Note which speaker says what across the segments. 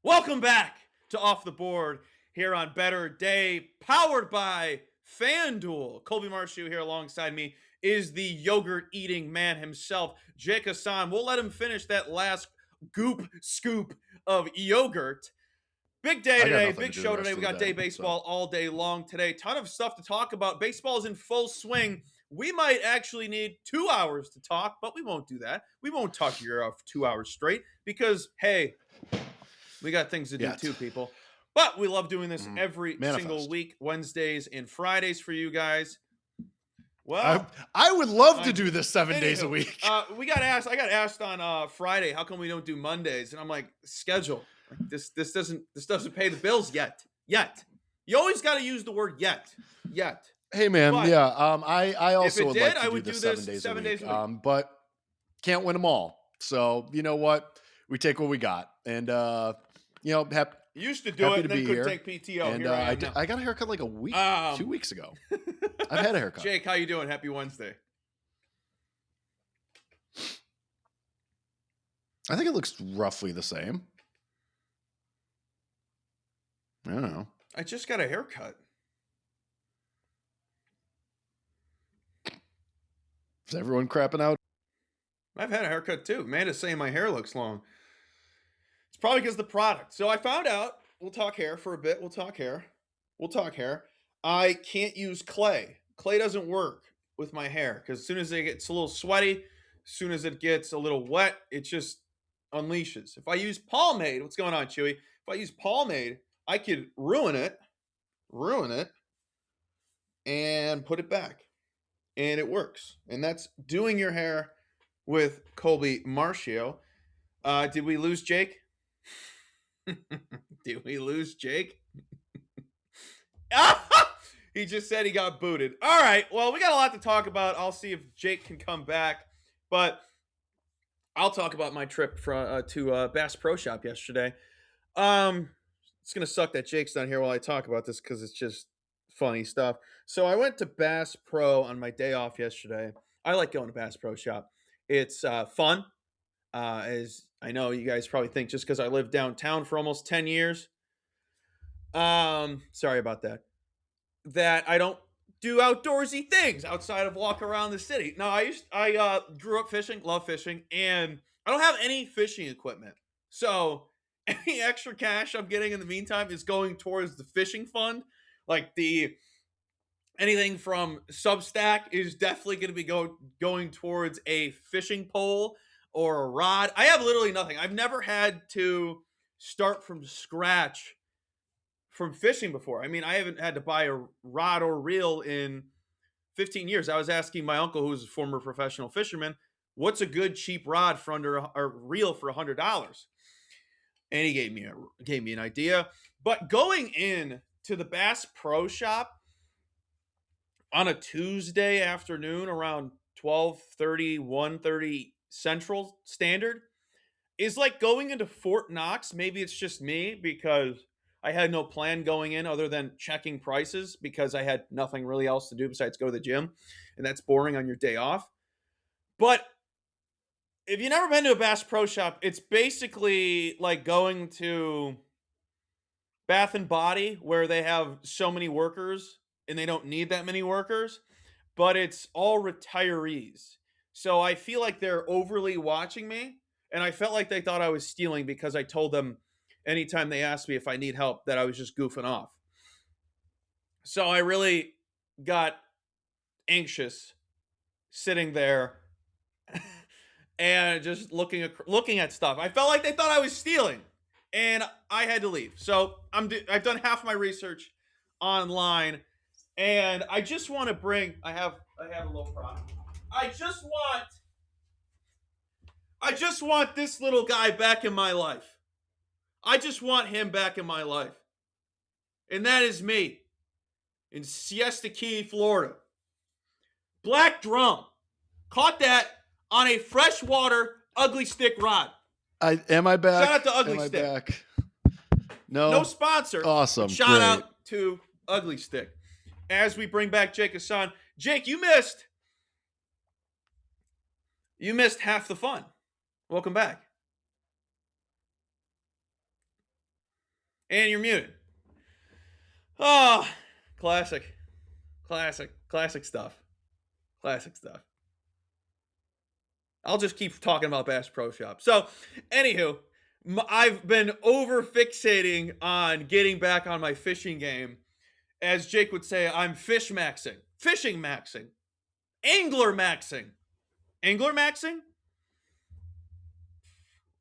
Speaker 1: Welcome back to Off the Board here on Better Day, powered by FanDuel. Colby Marshew here alongside me is the yogurt eating man himself, Jake Hassan. We'll let him finish that last goop scoop of yogurt. Big day
Speaker 2: I got
Speaker 1: today,
Speaker 2: nothing
Speaker 1: big
Speaker 2: to do the
Speaker 1: show today.
Speaker 2: rest
Speaker 1: We
Speaker 2: of the
Speaker 1: got day
Speaker 2: day. So
Speaker 1: baseball all day long today. Ton of stuff to talk about. Baseball's in full swing. We might actually need 2 hours to talk, but we won't do that. We won't talk your ear off 2 hours straight because, hey, we got things to do
Speaker 2: yet,
Speaker 1: too, people. But we love doing this
Speaker 2: Mhm.
Speaker 1: every single
Speaker 2: Manifest.
Speaker 1: week, Wednesdays and Fridays for you guys.
Speaker 2: I
Speaker 1: Well,
Speaker 2: I would love to
Speaker 1: I
Speaker 2: do this 7 days a
Speaker 1: anywho,
Speaker 2: week.
Speaker 1: we got asked. I got asked on Friday, how come we don't do Mondays? And I'm like, schedule. Like this doesn't pay the bills yet. Yet. You always got to use the word yet. Yet.
Speaker 2: Hey man,
Speaker 1: But
Speaker 2: yeah. I
Speaker 1: if
Speaker 2: also
Speaker 1: it
Speaker 2: would
Speaker 1: did,
Speaker 2: like
Speaker 1: I
Speaker 2: to do
Speaker 1: would do
Speaker 2: this seven
Speaker 1: this
Speaker 2: days a
Speaker 1: 7 days
Speaker 2: week.
Speaker 1: a week.
Speaker 2: But can't win them all. So you know what? We take what we got, and
Speaker 1: Used to do
Speaker 2: happy
Speaker 1: it
Speaker 2: to
Speaker 1: and then
Speaker 2: be
Speaker 1: couldn't
Speaker 2: here.
Speaker 1: take PTO.
Speaker 2: And
Speaker 1: Here I am now.
Speaker 2: I got a haircut like a week,
Speaker 1: Um
Speaker 2: 2 weeks ago. I've had a haircut.
Speaker 1: Jake, how you doing? Happy Wednesday.
Speaker 2: I think it looks roughly the same. I don't know.
Speaker 1: I just got a haircut.
Speaker 2: Is everyone crapping out?
Speaker 1: I've had a haircut too. Amanda's saying my hair looks long. It's probably because of the product. So I found out, we'll talk hair for a bit. We'll talk hair. We'll talk hair. I can't use clay. Clay doesn't work with my hair because as soon as it gets a little sweaty, as soon as it gets a little wet, it just unleashes. If I use pomade, what's going on, Chewy? If I use pomade, I could ruin it, and put it back. And it works. And that's doing your hair with Colby Marcio. Did we lose Jake? Did we lose Jake? He just said he got booted. All right. Well, we got a lot to talk about. I'll see if Jake can come back. But I'll talk about my trip to Bass Pro Shop yesterday. It's going to suck that Jake's not here while I talk about this because it's just funny stuff. So I went to Bass Pro on my day off yesterday. I like going to Bass Pro Shop. It's fun. As I know you guys probably think just because I lived downtown for almost 10 years. Sorry about that. That I don't do outdoorsy things outside of walk around the city. No, I grew up fishing, love fishing, and I don't have any fishing equipment. So any extra cash I'm getting in the meantime is going towards the fishing fund. Like the anything from Substack is definitely going to be going towards a fishing pole or a rod. I have literally nothing. I've never had to start from scratch from fishing before. I mean, I haven't had to buy a rod or reel in 15 years. I was asking my uncle, who's a former professional fisherman, what's a good cheap rod for under a reel for $100? And he gave me an idea. But going in to the Bass Pro Shop on a Tuesday afternoon around 12:30, 1:30 Central Standard is like going into Fort Knox. Maybe it's just me because I had no plan going in other than checking prices because I had nothing really else to do besides go to the gym. And that's boring on your day off. But if you've never been to a Bass Pro Shop, it's basically like going to Bath and Body where they have so many workers and they don't need that many workers, but it's all retirees. So I feel like they're overly watching me, and I felt like they thought I was stealing because I told them anytime they asked me if I need help that I was just goofing off. So I really got anxious sitting there and just looking at stuff. I felt like they thought I was stealing, and I had to leave. So I've done half my research online, and I just want to bring. I have a little problem. I just want this little guy back in my life. I just want him back in my life, and that is me in Siesta Key, Florida. Black drum. Caught that on a freshwater ugly stick rod.
Speaker 2: Am I back?
Speaker 1: Shout out to Ugly
Speaker 2: Am I
Speaker 1: Stick.
Speaker 2: back?
Speaker 1: No
Speaker 2: No.
Speaker 1: sponsor.
Speaker 2: Awesome.
Speaker 1: But shout
Speaker 2: Great.
Speaker 1: out to Ugly Stick. As we bring back Jake Hassan. Jake, you missed half the fun. Welcome back. And you're muted. Oh, classic. Classic stuff. Classic stuff. I'll just keep talking about Bass Pro Shop. So, anywho, I've been over fixating on getting back on my fishing game. As Jake would say, I'm fish maxing, fishing maxing, angler maxing, angler maxing,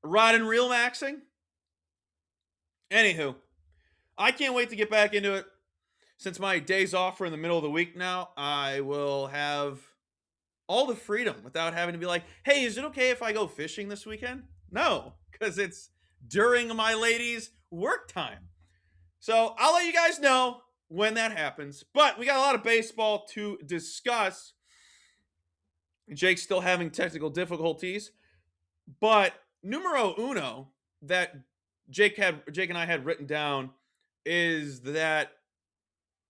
Speaker 1: rod and reel maxing. Anywho, I can't wait to get back into it. Since my days off are in the middle of the week now, I will have all the freedom without having to be like, hey, is it okay if I go fishing this weekend? No, because it's during my lady's work time. So I'll let you guys know when that happens. But we got a lot of baseball to discuss. Jake's still having technical difficulties. But numero uno that Jake and I had written down is that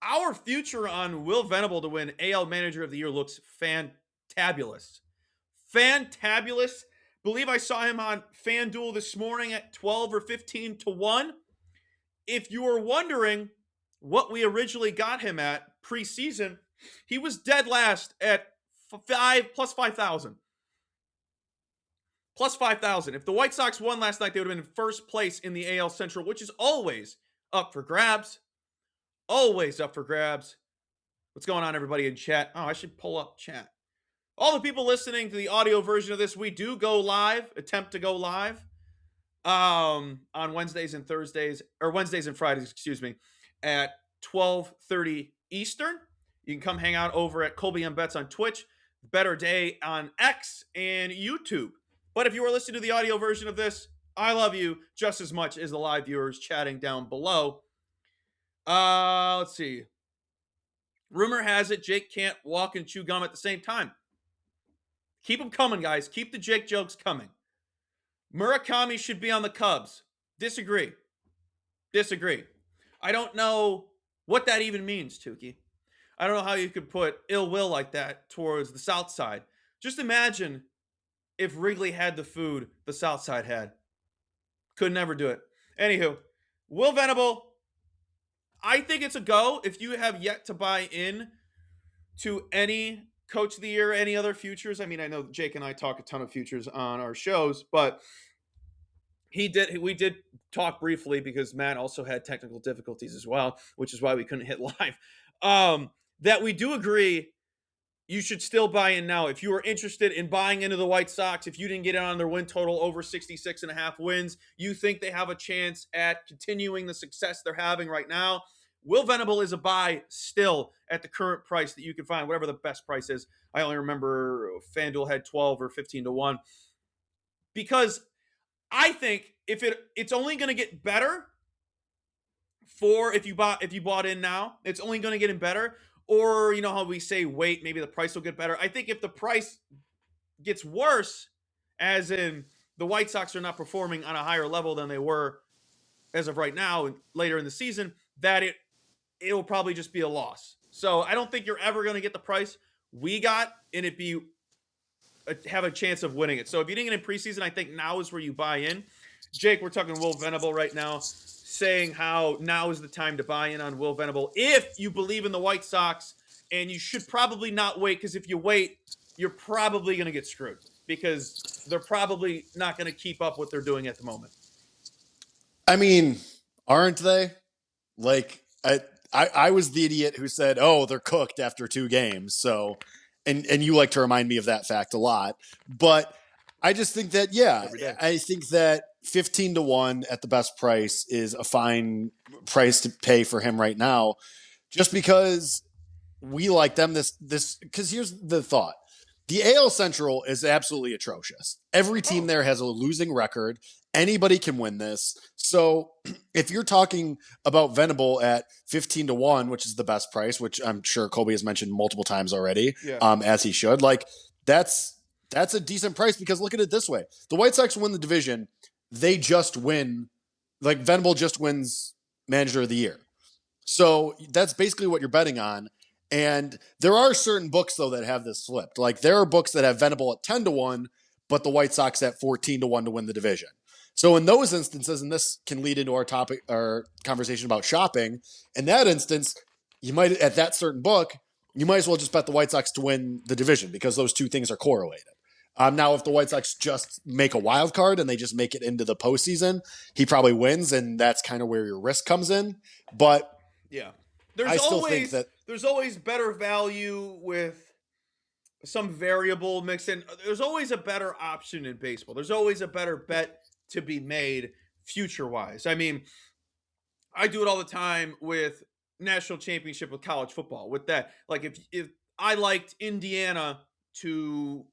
Speaker 1: our future on Will Venable to win AL Manager of the Year looks fantabulous. Fantabulous. Believe I saw him on FanDuel this morning at 12 or 15 to 1. If you were wondering what we originally got him at preseason, he was dead last at plus 5,000. Plus 5,000. If the White Sox won last night, they would have been in first place in the AL Central, which is always up for grabs. Always up for grabs. What's going on, everybody in chat? Oh, I should pull up chat. All the people listening to the audio version of this, we do go live, attempt to go live on Wednesdays and Thursdays, or Wednesdays and Fridays, excuse me, at 12:30 Eastern. You can come hang out over at Colby M. Bets on Twitch, Better Day on X, and YouTube. But if you are listening to the audio version of this, I love you just as much as the live viewers chatting down below. Let's see. Rumor has it Jake can't walk and chew gum at the same time. Keep them coming, guys. Keep the Jake jokes coming. Murakami should be on the Cubs. Disagree. I don't know what that even means, Tukey. I don't know how you could put ill will like that towards the South Side. Just imagine if Wrigley had the food the South Side had. Could never do it. Anywho, Will Venable, I think it's a go. If you have yet to buy in to any Coach of the Year, any other futures. I mean, I know Jake and I talk a ton of futures on our shows, but we did talk briefly because Matt also had technical difficulties as well, which is why we couldn't hit live. That we do agree you should still buy in now. If you are interested in buying into the White Sox, if you didn't get in on their win total over 66.5 wins, you think they have a chance at continuing the success they're having right now, Will Venable is a buy still at the current price that you can find, whatever the best price is. I only remember FanDuel had 12 or 15 to 1. Because I think it's only going to get better if you bought in now, it's only going to get better. Or, you know how we say wait, maybe the price will get better. I think if the price gets worse, as in the White Sox are not performing on a higher level than they were as of right now and later in the season, that it'll probably just be a loss. So I don't think you're ever going to get the price we got and have a chance of winning it. So if you didn't get in preseason, I think now is where you buy in. Jake, we're talking Will Venable right now, saying how now is the time to buy in on Will Venable if you believe in the White Sox, and you should probably not wait, because if you wait, you're probably going to get screwed because they're probably not going to keep up what they're doing at the moment.
Speaker 2: I mean, aren't they? Like, I was the idiot who said, oh, they're cooked after 2 games. So, and you like to remind me of that fact a lot. But I just think that, yeah, I think that 15 to 1 at the best price is a fine price to pay for him right now, just because we like them because here's the thought. The AL Central is absolutely atrocious. Every team there has a losing record. Anybody can win this. So if you're talking about Venable at 15 to 1, which is the best price, which I'm sure Colby has mentioned multiple times already, as he should, like that's a decent price, because look at it this way. The White Sox win the division. They just win, like Venable just wins Manager of the Year. So that's basically what you're betting on. And there are certain books, though, that have this flipped. Like there are books that have Venable at 10 to 1, but the White Sox at 14 to 1 to win the division. So in those instances, and this can lead into our conversation about shopping. In that instance, you might at that certain book, you might as well just bet the White Sox to win the division because those two things are correlated. Now, if the White Sox just make a wild card and they just make it into the postseason, he probably wins, and that's kind of where your risk comes in. But
Speaker 1: Yeah.
Speaker 2: I still think that
Speaker 1: There's always better value with some variable mixed in. There's always a better option in baseball. There's always a better bet to be made future wise. I mean, I do it all the time with national championship with college football. With that, like if I liked Indiana to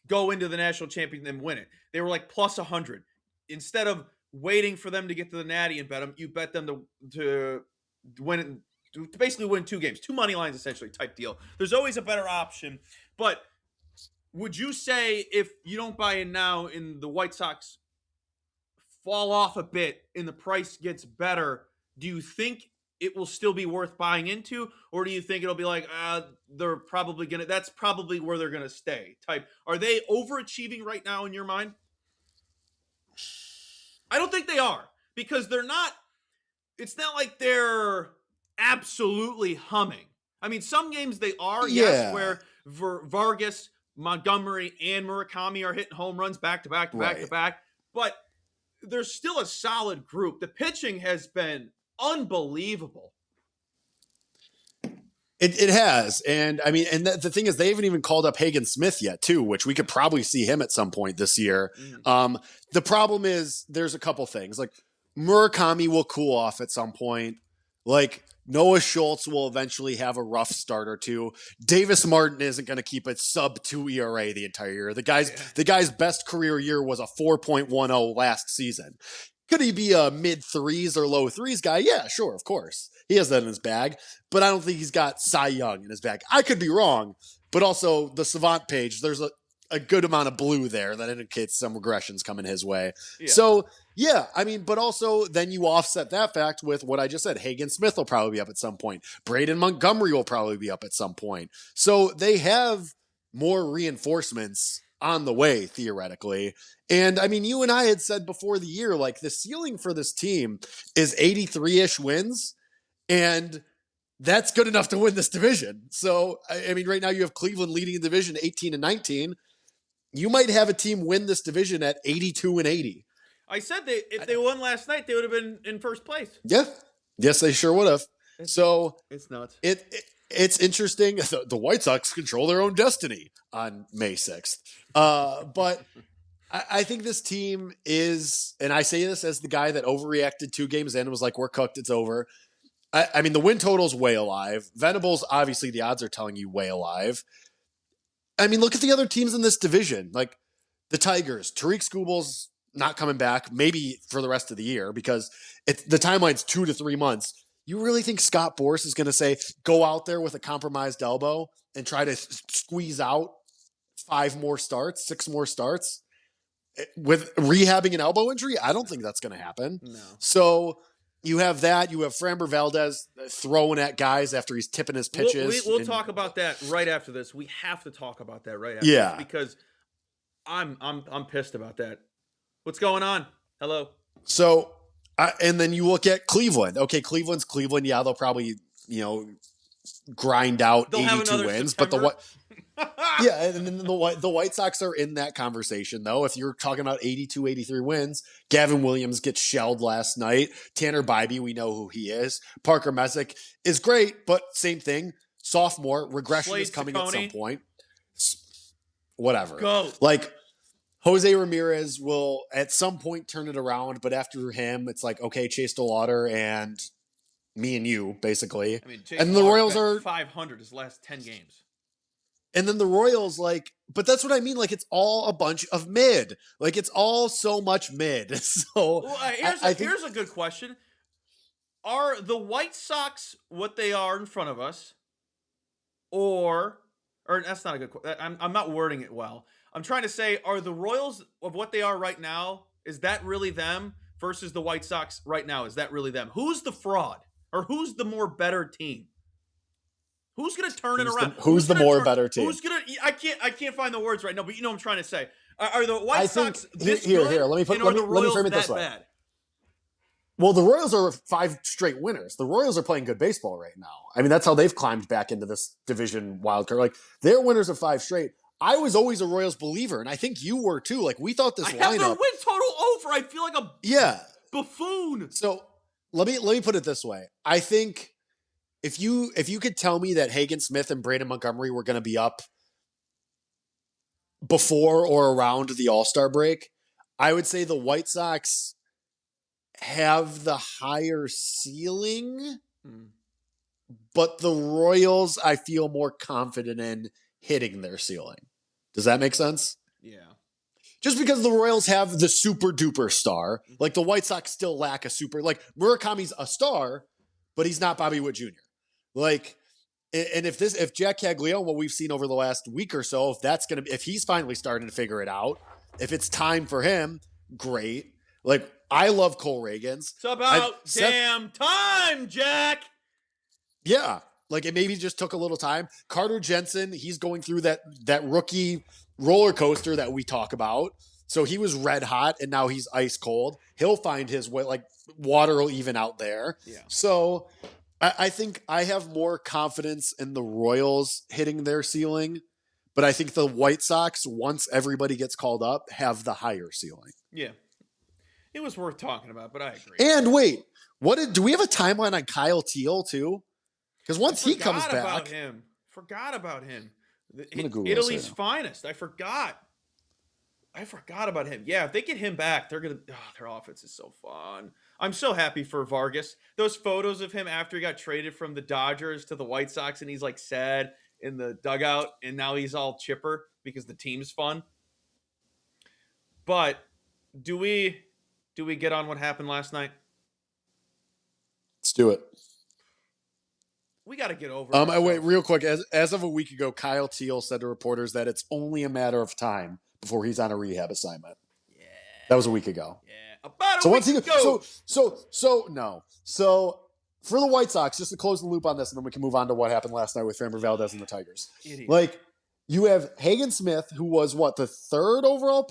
Speaker 1: go into the national championship and win it, they were like plus 100. Instead of waiting for them to get to the Natty and bet them, you bet them to win, to basically win two games, two money lines essentially type deal. There's always a better option. But would you say if you don't buy in now and the White Sox fall off a bit and the price gets better, do you think it will still be worth buying into, or do you think it'll be like they're probably gonna, that's probably where they're gonna stay type? Are they overachieving right now in your mind? I don't think they are, because they're not, it's not like they're absolutely humming. I mean, some games they are, yes,
Speaker 2: yeah,
Speaker 1: where Vargas, Montgomery, and Murakami are hitting home runs back to back to back to
Speaker 2: right.
Speaker 1: back, but there's still a solid group. The pitching has been unbelievable.
Speaker 2: It has, and I mean, and the thing is, they haven't even called up Hagen Smith yet, too, which we could probably see him at some point this year. The problem is, there's a couple things like Murakami will cool off at some point. Like Noah Schultz will eventually have a rough start or two. Davis Martin isn't going to keep a sub 2 ERA the entire year. The guy's best career year was a 4.10 last season. Could he be a mid threes or low threes guy? Yeah, sure, of course. He has that in his bag, but I don't think he's got Cy Young in his bag. I could be wrong, but also the Savant page, there's a good amount of blue there that indicates some regressions coming his way.
Speaker 1: Yeah.
Speaker 2: So, yeah, I mean, but also then you offset that fact with what I just said. Hagen Smith will probably be up at some point. Braden Montgomery will probably be up at some point. So they have more reinforcements on the way, theoretically. And I mean, you and I had said before the year, like the ceiling for this team is 83-ish wins. And that's good enough to win this division. So, I mean, right now you have Cleveland leading the division 18-19. You might have a team win this division at 82-80.
Speaker 1: I said if they won last night, they would have been in first place.
Speaker 2: Yeah. Yes, they sure would have. So
Speaker 1: it's nuts.
Speaker 2: It's interesting. The White Sox control their own destiny on May 6th. But I think this team is, and I say this as the guy that overreacted 2 games in and was like, we're cooked, it's over. I mean, the win total's way alive. Venables, obviously, the odds are telling you way alive. I mean, look at the other teams in this division. Like the Tigers, Tariq Skubal's not coming back, maybe for the rest of the year, because the timeline's 2 to 3 months. You really think Scott Boras is going to say, go out there with a compromised elbow and try to squeeze out 5 more starts, 6 more starts with rehabbing an elbow injury? I don't think that's going to happen.
Speaker 1: No.
Speaker 2: So you have that. You have Framber Valdez throwing at guys after he's tipping his pitches.
Speaker 1: We'll talk about that right after this. We have to talk about that right after
Speaker 2: this
Speaker 1: because I'm pissed about that. What's going on? Hello.
Speaker 2: So, and then you look at Cleveland. Okay, Cleveland's Cleveland. Yeah, they'll probably, grind out 82 wins. But yeah, and then the White Sox are in that conversation, though. If you're talking about 82, 83 wins, Gavin Williams gets shelled last night. Tanner Bybee, we know who he is. Parker Messick is great, but same thing. Sophomore, regression is coming at some point. Whatever.
Speaker 1: Go.
Speaker 2: Like, Jose Ramirez will at some point turn it around, but after him, it's like, okay, Chase DeLauder and me and you, basically.
Speaker 1: I mean, Chase
Speaker 2: and the Royals are
Speaker 1: 500 his last 10 games.
Speaker 2: And then the Royals, but that's what I mean. Like, it's all a bunch of mid. Like, it's all so much mid. So
Speaker 1: here's a good question. Are the White Sox what they are in front of us? Or that's not a good question. I'm not wording it well. I'm trying to say, are the Royals of what they are right now, is that really them versus the White Sox right now? Is that really them? Who's the fraud? Or who's the more better team? Who's going to turn it around?
Speaker 2: Who's the more better team?
Speaker 1: I can't find the words right now, but you know what I'm trying to say. Are the White
Speaker 2: I think
Speaker 1: Sox this
Speaker 2: here.
Speaker 1: good, and are the
Speaker 2: Let me
Speaker 1: Royals
Speaker 2: frame it this
Speaker 1: that
Speaker 2: way.
Speaker 1: bad?
Speaker 2: Well, the Royals are 5 straight winners. The Royals are playing good baseball right now. I mean, that's how they've climbed back into this division wildcard. Like, they're winners of 5 straight. I was always a Royals believer, and I think you were too. Like, we thought
Speaker 1: I
Speaker 2: this
Speaker 1: have their
Speaker 2: lineup.
Speaker 1: win total over. I feel like a
Speaker 2: Yeah.
Speaker 1: buffoon.
Speaker 2: So let me put it this way. I think if you could tell me that Hagen Smith and Brandon Montgomery were going to be up before or around the All-Star break, I would say the White Sox have the higher ceiling, but the Royals I feel more confident in hitting their ceiling. Does that make sense?
Speaker 1: Yeah.
Speaker 2: Just because the Royals have the super duper star, like the White Sox still lack a super, like Murakami's a star, but he's not Bobby Witt Jr. Like, and if Jack Caglione, what we've seen over the last week or so, if he's finally starting to figure it out, if it's time for him, great. Like, I love Cole Reagans.
Speaker 1: It's about damn time, Jack.
Speaker 2: Yeah. Like, it maybe just took a little time. Carter Jensen, he's going through that rookie roller coaster that we talk about. So he was red hot and now he's ice cold. He'll find his way, like water will even out there.
Speaker 1: Yeah.
Speaker 2: So I think I have more confidence in the Royals hitting their ceiling, but I think the White Sox, once everybody gets called up, have the higher ceiling.
Speaker 1: Yeah. It was worth talking about, but I agree.
Speaker 2: And wait, do we have a timeline on Kyle Teal too? Because once he comes back,
Speaker 1: forgot about him.
Speaker 2: Italy's
Speaker 1: finest. I forgot about him. Yeah, if they get him back, their offense is so fun. I'm so happy for Vargas. Those photos of him after he got traded from the Dodgers to the White Sox, and he's like sad in the dugout, and now he's all chipper because the team's fun. But do we get on what happened last night?
Speaker 2: Let's do it.
Speaker 1: We got to get over it.
Speaker 2: Wait, real quick. As of a week ago, Kyle Teal said to reporters that it's only a matter of time before he's on a rehab assignment.
Speaker 1: Yeah.
Speaker 2: That was a week ago.
Speaker 1: Yeah. About a week ago.
Speaker 2: So for the White Sox, just to close the loop on this, and then we can move on to what happened last night with Framber Valdez and the Tigers.
Speaker 1: Idiot.
Speaker 2: Like, you have Hagen Smith, who was the 5th overall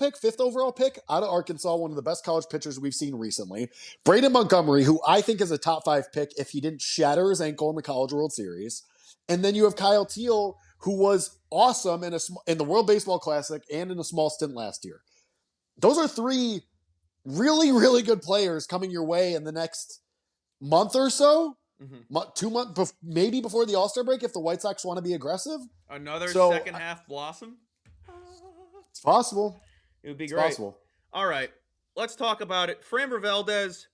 Speaker 2: pick out of Arkansas, one of the best college pitchers we've seen recently. Brandon Montgomery, who I think is a top 5 pick if he didn't shatter his ankle in the College World Series. And then you have Kyle Teal, who was awesome in the World Baseball Classic and in a small stint last year. Those are 3 really, really good players coming your way in the next month or so. 2 months, maybe before the All-Star break, if the White Sox want to be aggressive.
Speaker 1: Another second half blossom?
Speaker 2: It's possible.
Speaker 1: It would be great. Possible. All right, let's talk about it. Framber Valdez.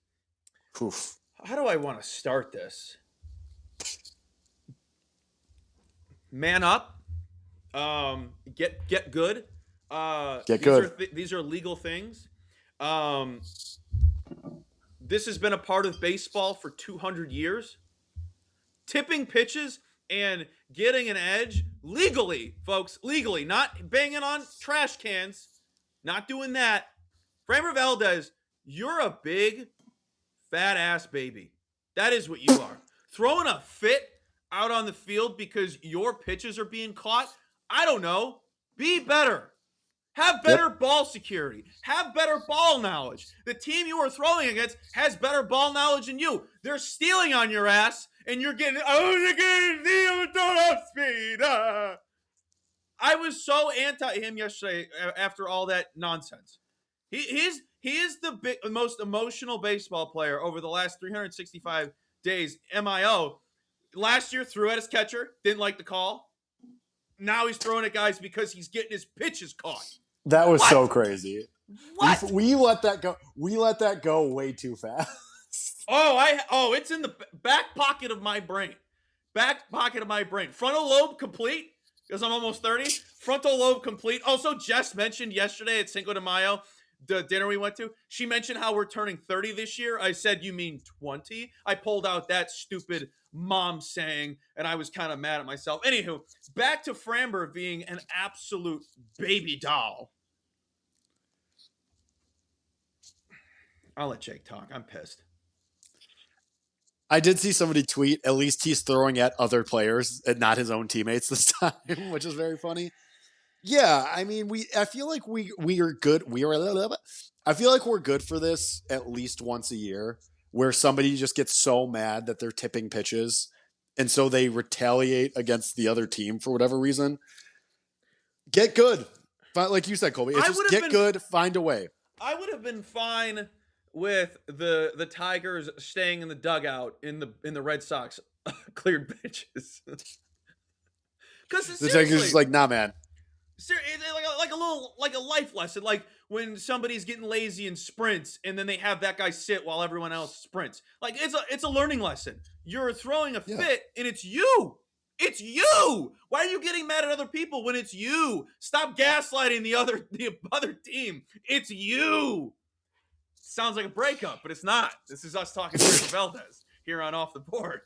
Speaker 2: Oof.
Speaker 1: How do I want to start this? Man up. Get good.
Speaker 2: Get good.
Speaker 1: These are legal things. This has been a part of baseball for 200 years. Tipping pitches and getting an edge legally, folks, legally, not banging on trash cans, not doing that. Framber Valdez, you're a big, fat ass baby. That is what you are. Throwing a fit out on the field because your pitches are being caught. I don't know. Be better. Have better ball security. Have better ball knowledge. The team you are throwing against has better ball knowledge than you. They're stealing on your ass, and you're getting, speed. I was so anti him yesterday after all that nonsense. He is the most emotional baseball player over the last 365 days. MIO. Last year, threw at his catcher, didn't like the call. Now he's throwing at guys because he's getting his pitches caught.
Speaker 2: That was so crazy.
Speaker 1: What?
Speaker 2: We let that go. We let that go way too fast.
Speaker 1: It's in the back pocket of my brain. Frontal lobe complete, because I'm almost 30. Frontal lobe complete. Also, Jess mentioned yesterday at Cinco de Mayo, the dinner we went to, she mentioned how we're turning 30 this year. I said, you mean 20? I pulled out that stupid mom saying, and I was kind of mad at myself. Anywho, back to Framber being an absolute baby doll. I'll let Jake talk. I'm pissed.
Speaker 2: I did see somebody tweet, at least he's throwing at other players and not his own teammates this time, which is very funny. Yeah, I mean, I feel like we are good. I feel like we're good for this at least once a year, where somebody just gets so mad that they're tipping pitches, and so they retaliate against the other team for whatever reason. Get good, but like you said, Colby, it's
Speaker 1: I
Speaker 2: just
Speaker 1: would have
Speaker 2: get
Speaker 1: been
Speaker 2: good, find a way.
Speaker 1: I would have been fine with the Tigers staying in the dugout in the Red Sox cleared pitches. Because
Speaker 2: The Tigers just
Speaker 1: seriously,
Speaker 2: like, nah, man.
Speaker 1: like a little like a life lesson, like when somebody's getting lazy in sprints and then they have that guy sit while everyone else sprints. Like it's a learning lesson. You're throwing a
Speaker 2: Yeah.
Speaker 1: fit and it's you. It's you. Why are you getting mad at other people when it's you? Stop gaslighting the other team. It's you. Sounds like a breakup, but it's not. This is us talking to Valdez here on Off the Board.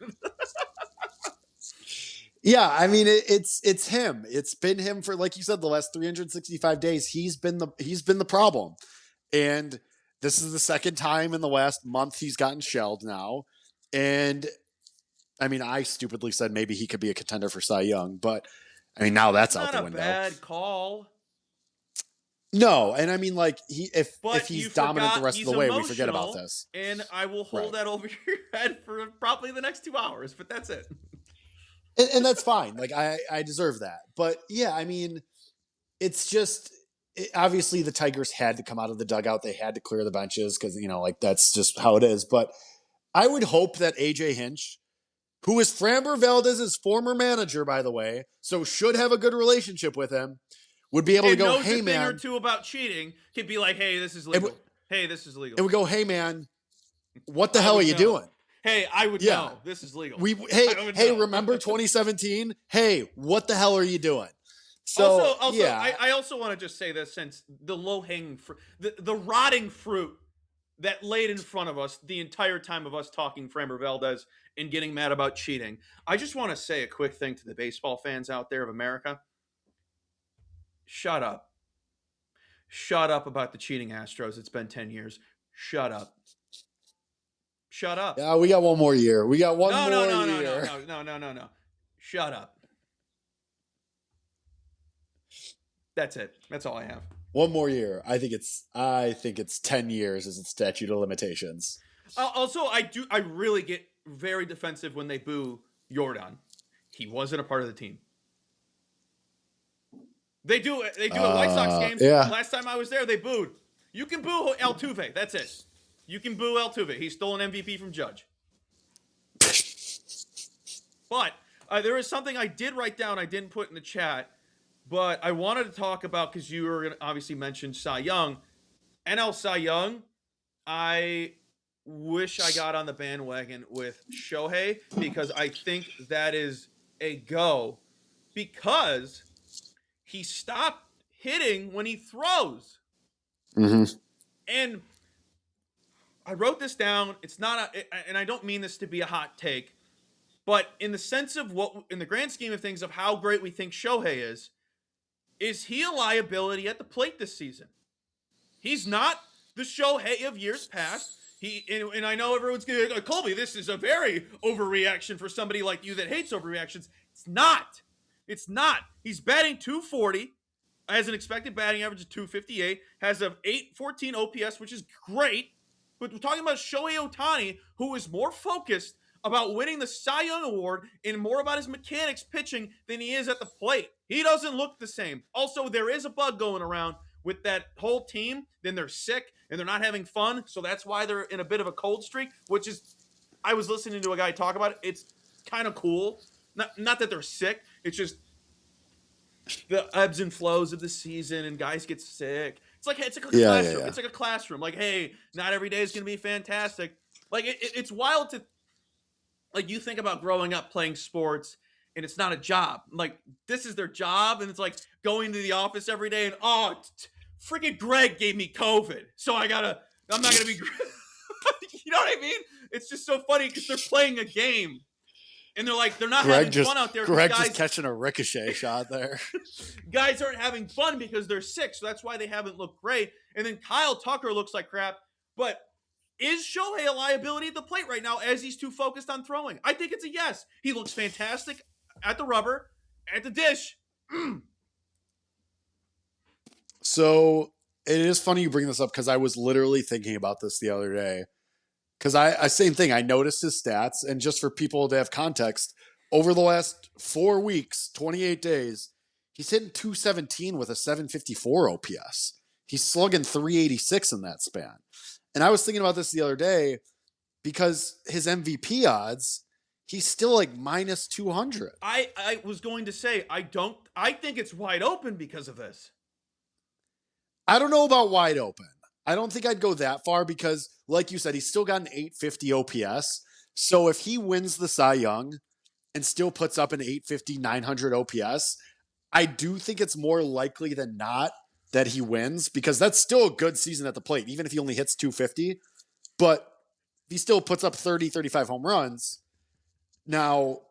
Speaker 2: Yeah, I mean it's him. It's been him for, like you said, the last 365 days. He's been the problem, and this is the second time in the last month he's gotten shelled now. And I mean, I stupidly said maybe he could be a contender for Cy Young, but I mean now
Speaker 1: That's
Speaker 2: that's out
Speaker 1: not
Speaker 2: the
Speaker 1: a
Speaker 2: window.
Speaker 1: bad call.
Speaker 2: No, and I mean like if
Speaker 1: But
Speaker 2: he's
Speaker 1: you
Speaker 2: dominant the
Speaker 1: forgot
Speaker 2: rest of
Speaker 1: he's
Speaker 2: the way, we forget about
Speaker 1: emotional,
Speaker 2: this.
Speaker 1: and I will hold
Speaker 2: Right.
Speaker 1: that over your head for probably the next 2 hours. But that's it.
Speaker 2: And that's fine. Like I deserve that. But yeah, I mean, it's just obviously the Tigers had to come out of the dugout. They had to clear the benches because like that's just how it is. But I would hope that AJ Hinch, who is Framber Valdez's former manager, by the way, so should have a good relationship with him, would be able to
Speaker 1: And
Speaker 2: go,
Speaker 1: knows
Speaker 2: hey
Speaker 1: a thing or
Speaker 2: man,
Speaker 1: two about cheating. Could be like, hey, this is
Speaker 2: and,
Speaker 1: legal. Hey, this is legal.
Speaker 2: and we go, hey man, what the
Speaker 1: I
Speaker 2: hell are
Speaker 1: would
Speaker 2: you
Speaker 1: know.
Speaker 2: doing?
Speaker 1: Hey, I would
Speaker 2: Yeah.
Speaker 1: know. This is legal.
Speaker 2: Hey,
Speaker 1: Know.
Speaker 2: remember 2017? Hey, what the hell are you doing? So
Speaker 1: Also,
Speaker 2: yeah,
Speaker 1: I also want to just say this, since the low hanging fruit, the rotting fruit that laid in front of us the entire time of us talking Framber Valdez and getting mad about cheating. I just want to say a quick thing to the baseball fans out there of America. Shut up. Shut up about the cheating Astros. It's been 10 years. Shut up. Shut up.
Speaker 2: yeah, we got one more year. We got one
Speaker 1: No, no,
Speaker 2: more
Speaker 1: no, no,
Speaker 2: year.
Speaker 1: no, no, no, no, no. Shut up. That's it. That's all I have.
Speaker 2: One more year. I think it's 10 years as its statute of limitations.
Speaker 1: Also, I really get very defensive when they boo Jordan. He wasn't a part of the team. They do it at White Sox games.
Speaker 2: Yeah.
Speaker 1: Last time I was there, they booed. You can boo Altuve. That's it. You can boo Altuve. He stole an MVP from Judge. But there is something I did write down I didn't put in the chat, but I wanted to talk about because you were going to obviously mention Cy Young. NL Cy Young, I wish I got on the bandwagon with Shohei because I think that is a go because he stopped hitting when he throws.
Speaker 2: Mm-hmm.
Speaker 1: And I wrote this down. It's not and I don't mean this to be a hot take, but in the sense of in the grand scheme of things, of how great we think Shohei is he a liability at the plate this season? He's not the Shohei of years past. And I know everyone's going to go, Colby, this is a very overreaction for somebody like you that hates overreactions. It's not. It's not. He's batting 240, has an expected batting average of 258, has a 814 OPS, which is great. But we're talking about Shohei Ohtani, who is more focused about winning the Cy Young Award and more about his mechanics pitching than he is at the plate. He doesn't look the same. Also, there is a bug going around with that whole team. Then they're sick and they're not having fun. So that's why they're in a bit of a cold streak, which is, I was listening to a guy talk about it. It's kind of cool. Not that they're sick. It's just the ebbs and flows of the season and guys get sick. It's like a classroom.
Speaker 2: Yeah.
Speaker 1: It's like a classroom. Like, hey, not every day is going to be fantastic. Like it's wild to, like, you think about growing up playing sports and it's not a job. Like, this is their job, and it's like going to the office every day and freaking Greg gave me COVID, so I'm not gonna be. You know what I mean? It's just so funny because they're playing a game, and they're not having fun out there.
Speaker 2: Greg just catching a ricochet shot there.
Speaker 1: Guys aren't having fun because they're sick, so that's why they haven't looked great. And then Kyle Tucker looks like crap, but is Shohei a liability at the plate right now as he's too focused on throwing? I think it's a yes. He looks fantastic at the rubber, at the dish.
Speaker 2: So it is funny you bring this up because I was literally thinking about this the other day. Because I same thing. I noticed his stats, and just for people to have context, over the last 4 weeks, 28 days, he's hitting 217 with a 754 OPS. He's slugging 386 in that span. And I was thinking about this the other day because his MVP odds, he's still like minus 200.
Speaker 1: I was going to say I think it's wide open because of this.
Speaker 2: I don't know about wide open. I don't think I'd go that far because, like you said, he's still got an 850 OPS. So if he wins the Cy Young and still puts up an 850, 900 OPS, I do think it's more likely than not that he wins because that's still a good season at the plate, even if he only hits 250. But if he still puts up 30, 35 home runs. Now,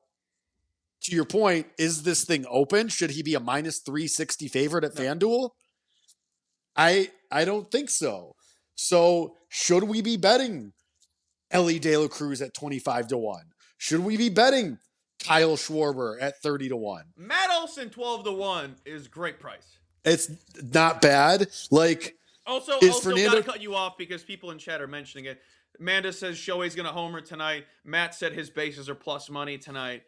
Speaker 2: to your point, is this thing open? Should he be a minus 360 favorite at FanDuel? I don't think so. So should we be betting Ellie De La Cruz at 25-1? Should we be betting Kyle Schwarber at 30-1?
Speaker 1: Matt Olson 12-1 is great price.
Speaker 2: It's not bad. Like
Speaker 1: also
Speaker 2: Fernando...
Speaker 1: gotta cut you off because people in chat are mentioning it. Amanda says Shohei's gonna homer tonight. Matt said his bases are plus money tonight.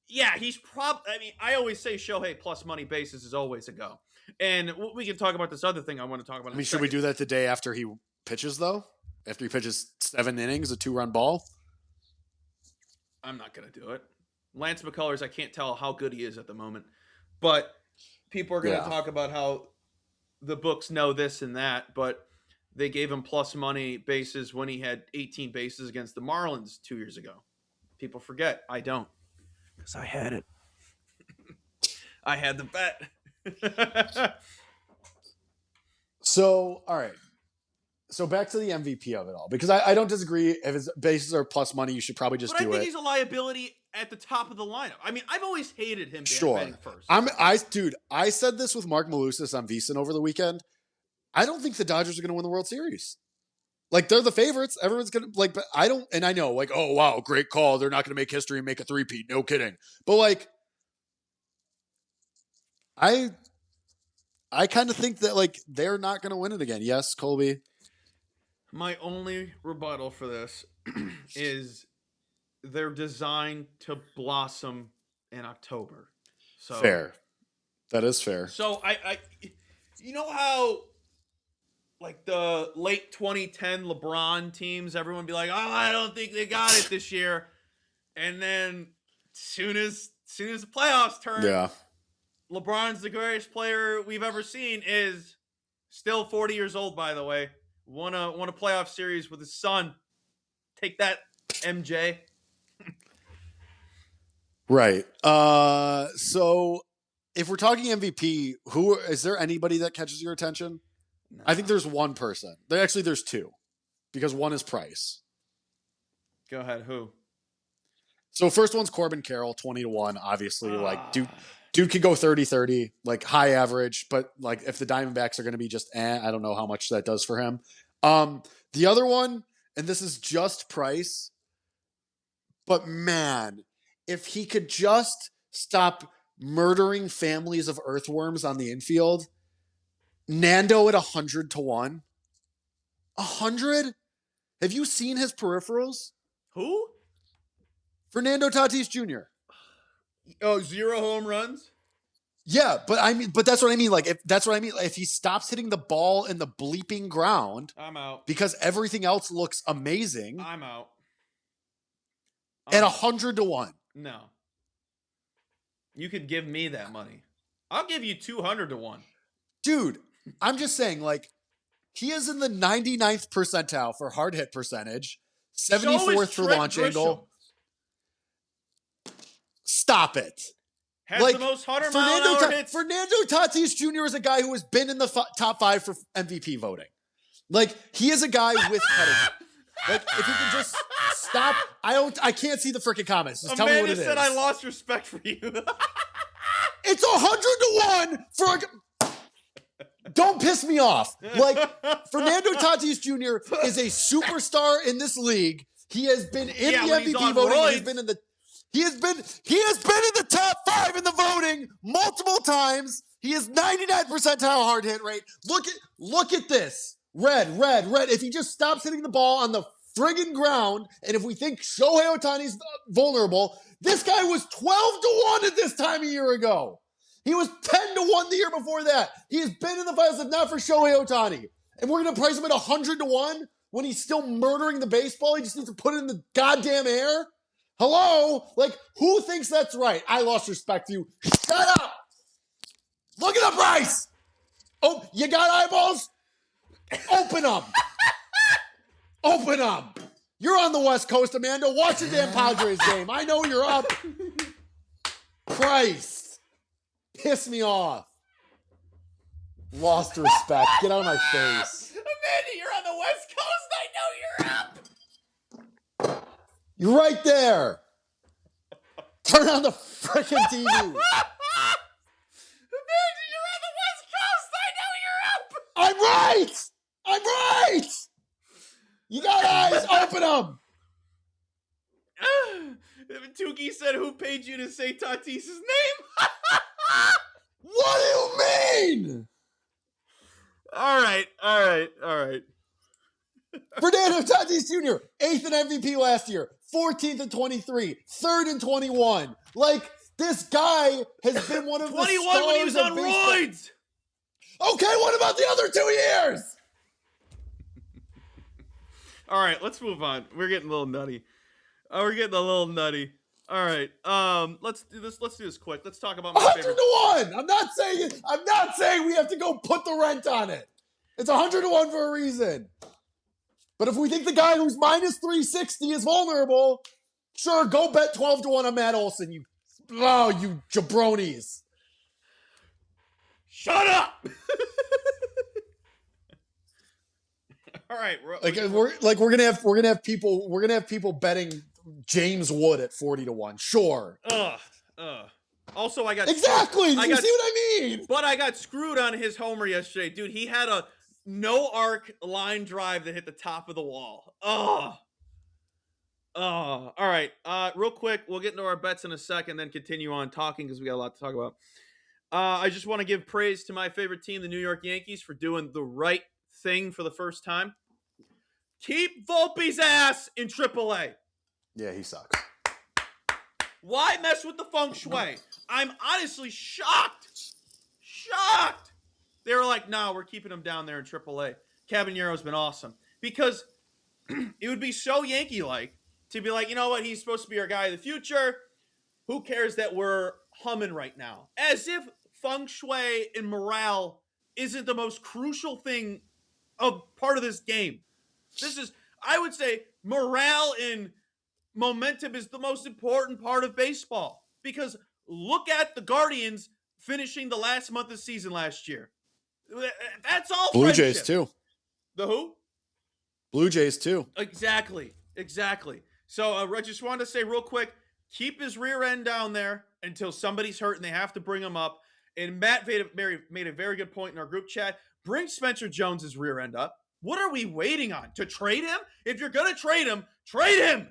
Speaker 1: Yeah, he's probably. I mean, I always say Shohei plus money bases is always a go. And we can talk about this other thing I want to talk about.
Speaker 2: I mean, should we do that the day after he pitches, though? After he pitches 7 innings, a 2-run ball?
Speaker 1: I'm not going to do it. Lance McCullers, I can't tell how good he is at the moment. But people are going to talk about how the books know this and that. But they gave him plus money bases when he had 18 bases against the Marlins 2 years ago. People forget. I don't. Because I had it. I had the bet.
Speaker 2: So, all right. So back to the MVP of it all, because I don't disagree. If his bases are plus money, you should probably just do it.
Speaker 1: But I think he's a liability at the top of the lineup. I mean, I've always hated him batting first.
Speaker 2: I said this with Mark Malusis on VSiN over the weekend. I don't think the Dodgers are going to win the World Series. Like, they're the favorites. Everyone's going to, like, but I don't, and I know, like, oh, wow, great call. They're not going to make history and make a three-peat. No kidding. But, like, I kind of think that, like, they're not going to win it again. Yes, Colby?
Speaker 1: My only rebuttal for this is they're designed to blossom in October. So
Speaker 2: fair. That is fair.
Speaker 1: So I you know how like the late 2010 LeBron teams, everyone be like, "Oh, I don't think they got it this year," and then soon as the playoffs turn, LeBron's the greatest player we've ever seen. Is still 40 years old, by the way. Won a playoff series with his son. Take that, MJ.
Speaker 2: Right. So if we're talking MVP, who is there anybody that catches your attention? No. I think there's one person. There's two, because one is Price.
Speaker 1: Go ahead. Who?
Speaker 2: So first one's Corbin Carroll, 20-1. Obviously, like dude could go 30-30, like high average. But like if the Diamondbacks are going to be just, I don't know how much that does for him. The other one, and this is just Price, but man, if he could just stop murdering families of earthworms on the infield, Nando at 100-1. 100? Have you seen his peripherals?
Speaker 1: Who?
Speaker 2: Fernando Tatis Jr.
Speaker 1: Oh, 0 home runs?
Speaker 2: Yeah, but that's what I mean. Like, if he stops hitting the ball in the bleeping ground,
Speaker 1: I'm out.
Speaker 2: Because everything else looks amazing.
Speaker 1: I'm out.
Speaker 2: At 100-1.
Speaker 1: No. You could give me that money. I'll give you 200-1.
Speaker 2: Dude, I'm just saying, like, he is in the 99th percentile for hard hit percentage, 74th for launch angle. Stop it.
Speaker 1: Has like, the most 100-mile-an-hour hits.
Speaker 2: Fernando Tatis Jr. is a guy who has been in the top 5 for MVP voting. Like, he is a guy with pedigree. Like, if you can just stop. I can't see the freaking comments. Just tell me what it is.
Speaker 1: Amanda said I lost respect for you.
Speaker 2: It's 100-1 for Don't piss me off. Like, Fernando Tatis Jr. is a superstar in this league. He has been in the MVP voting. He has been in the top 5 in the voting multiple times. He is 99 percentile hard hit rate. Look at this. Red. If he just stops hitting the ball on the friggin' ground, and if we think Shohei Ohtani's vulnerable, this guy was 12-1 at this time a year ago. He was 10-1 the year before that. He has been in the finals if not for Shohei Ohtani. And we're going to price him at 100-1 when he's still murdering the baseball. He just needs to put it in the goddamn air. Hello? Like, who thinks that's right? I lost respect for you. Shut up! Look at the price! Oh, you got eyeballs? Open them! Open them! You're on the West Coast, Amanda. Watch the damn Padres game. I know you're up. Christ. Piss me off. Lost respect. Get out of my face.
Speaker 1: Amanda, you're on the West Coast. I know you're up.
Speaker 2: You're right there. Turn on the freaking TV.
Speaker 1: Amanda, you're on the West Coast. I know you're up.
Speaker 2: I'm right. I'm right. You got eyes. Open them.
Speaker 1: Tukey said, who paid you to say Tatis's name?
Speaker 2: What do you mean?
Speaker 1: All right.
Speaker 2: Fernando Tatis Jr., 8th in MVP last year, 14th in 23, 3rd in 21. Like, this guy has been one of the
Speaker 1: 21
Speaker 2: stars
Speaker 1: when he was on
Speaker 2: baseball.
Speaker 1: roids.
Speaker 2: Okay, what about the other 2 years?
Speaker 1: All right, let's move on. We're getting a little nutty. All right, let's do this quick. Let's talk about my
Speaker 2: 100-1. I'm not saying we have to go put the rent on it. It's 100-1 for a reason. But if we think the guy who's minus 360 is vulnerable, sure, go bet 12-1 on Matt Olson. You jabronis.
Speaker 1: Shut up. All right,
Speaker 2: we're gonna have people betting James Wood at 40-1. Sure.
Speaker 1: Also, I got
Speaker 2: exactly. You see what I mean?
Speaker 1: But I got screwed on his homer yesterday, dude. He had a no arc line drive that hit the top of the wall. All right. Real quick, we'll get into our bets in a second, then continue on talking because we got a lot to talk about. I just want to give praise to my favorite team, the New York Yankees, for doing the right thing for the first time. Keep Volpe's ass in AAA.
Speaker 2: Yeah, he sucks.
Speaker 1: Why mess with the feng shui? I'm honestly shocked. They were like, no, we're keeping him down there in AAA. Cabanero's been awesome. Because it would be so Yankee-like to be like, you know what, he's supposed to be our guy of the future. Who cares that we're humming right now? As if feng shui and morale isn't the most crucial thing of part of this game. This is, I would say, morale and momentum is the most important part of baseball. Because look at the Guardians finishing the last month of the season last year. That's all
Speaker 2: Blue
Speaker 1: friendship.
Speaker 2: Jays, too.
Speaker 1: The who?
Speaker 2: Blue Jays, too.
Speaker 1: Exactly. So I just wanted to say real quick, keep his rear end down there until somebody's hurt and they have to bring him up. And Matt made a very good point in our group chat. Bring Spencer Jones's rear end up. What are we waiting on? To trade him? If you're going to trade him, trade him.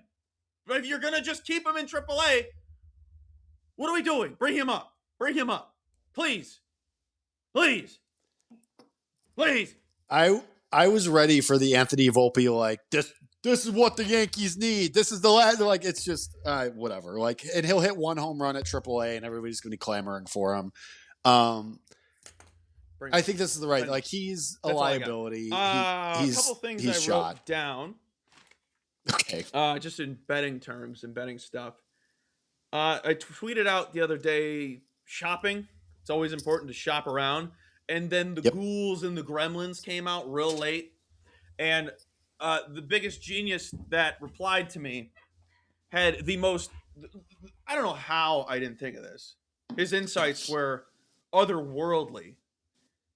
Speaker 1: But if you're going to just keep him in AAA, what are we doing? Bring him up. Please.
Speaker 2: I was ready for the Anthony Volpe, like, this is what the Yankees need. This is the last, like, it's just, whatever. Like, and he'll hit 1 home run at AAA and everybody's going to be clamoring for him. I think this is the right, like, he's a liability.
Speaker 1: A couple things I wrote down.
Speaker 2: Okay.
Speaker 1: Just in betting terms and betting stuff. I tweeted out the other day, shopping. It's always important to shop around. And then the ghouls and the gremlins came out real late. And the biggest genius that replied to me had the most, I don't know how I didn't think of this. His insights were otherworldly.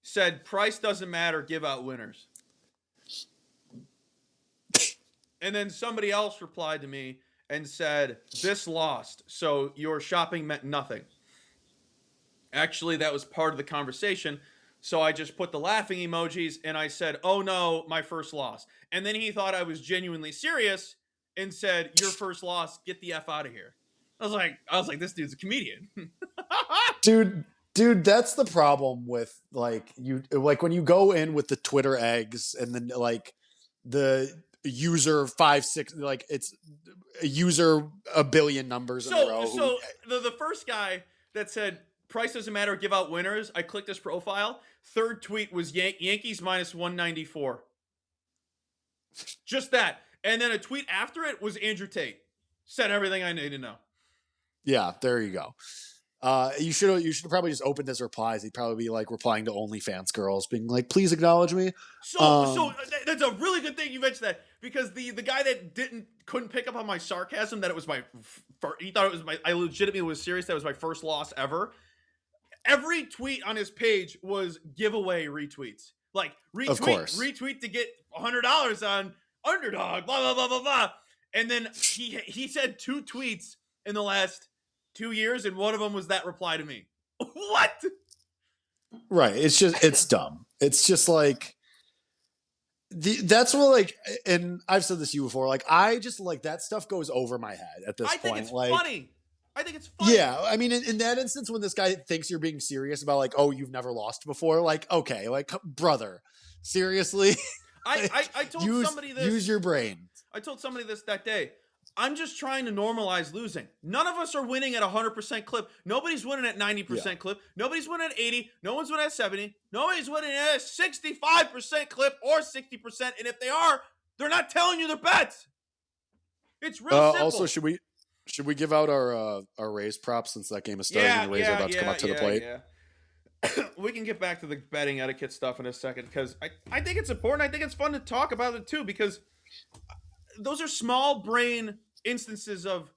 Speaker 1: Said, price doesn't matter, give out winners. And then somebody else replied to me and said, this lost, so your shopping meant nothing. Actually, that was part of the conversation. So I just put the laughing emojis and I said, oh no, my first loss. And then he thought I was genuinely serious and said, your first loss, get the F out of here. I was like, this dude's a comedian.
Speaker 2: Dude, Dude, that's the problem with like when you go in with the Twitter eggs and then like the user 5 6 like it's a user a billion numbers in a
Speaker 1: So
Speaker 2: row who
Speaker 1: so the first guy that said price doesn't matter, give out winners. I clicked his profile. Third tweet was Yankees minus 194. Just that. And then a tweet after it was Andrew Tate. Said everything I need to know.
Speaker 2: yeah, there you go. You should probably just open his replies. He'd probably be like replying to OnlyFans girls, being like, "Please acknowledge me."
Speaker 1: So that's a really good thing you mentioned that because the guy that couldn't pick up on my sarcasm that it was he thought it was I legitimately was serious that it was my first loss ever. Every tweet on his page was giveaway retweets. Like
Speaker 2: Of course,
Speaker 1: retweet to get $100 on underdog, blah blah blah blah blah. And then he said 2 tweets in the last 2 years, and one of them was that reply to me. What?
Speaker 2: right? It's dumb. It's just like that's what like, and I've said this to you before. Like I just like that stuff goes over my head at this
Speaker 1: I think
Speaker 2: point.
Speaker 1: it's
Speaker 2: Like
Speaker 1: funny. I think it's funny.
Speaker 2: yeah, I mean, in that instance, when this guy thinks you're being serious about like, oh, you've never lost before, like, okay, like, brother, seriously,
Speaker 1: I told somebody this.
Speaker 2: use your brain.
Speaker 1: I told somebody this that day. I'm just trying to normalize losing. None of us are winning at 100% clip. Nobody's winning at 90%
Speaker 2: Yeah.
Speaker 1: clip. Nobody's winning at 80. No one's winning at 70. Nobody's winning at a 65% clip or 60%. And if they are, they're not telling you their bets. It's real simple.
Speaker 2: Also, should we give out our Rays props since that game is starting and the Rays are about to come up to the plate?
Speaker 1: Yeah. We can get back to the betting etiquette stuff in a second because I think it's important. I think it's fun to talk about it too because those are small brain instances of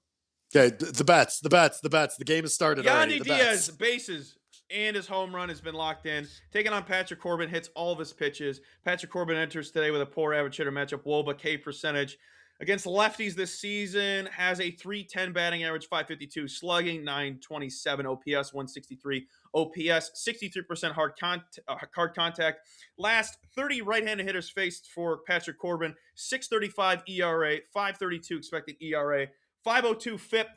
Speaker 2: Okay, the bets. The game has started already.
Speaker 1: Yandy
Speaker 2: The
Speaker 1: Diaz
Speaker 2: bets.
Speaker 1: bases and his home run has been locked in. Taking on Patrick Corbin, hits all of his pitches. Patrick Corbin enters today with a poor average hitter matchup. Woba K percentage against lefties this season has a 310 batting average, 552 slugging, 927 OPS, 163 OPS, 63% hard contact. Last 30 right-handed hitters faced for Patrick Corbin, 635 ERA, 532 expected ERA, 502 FIP,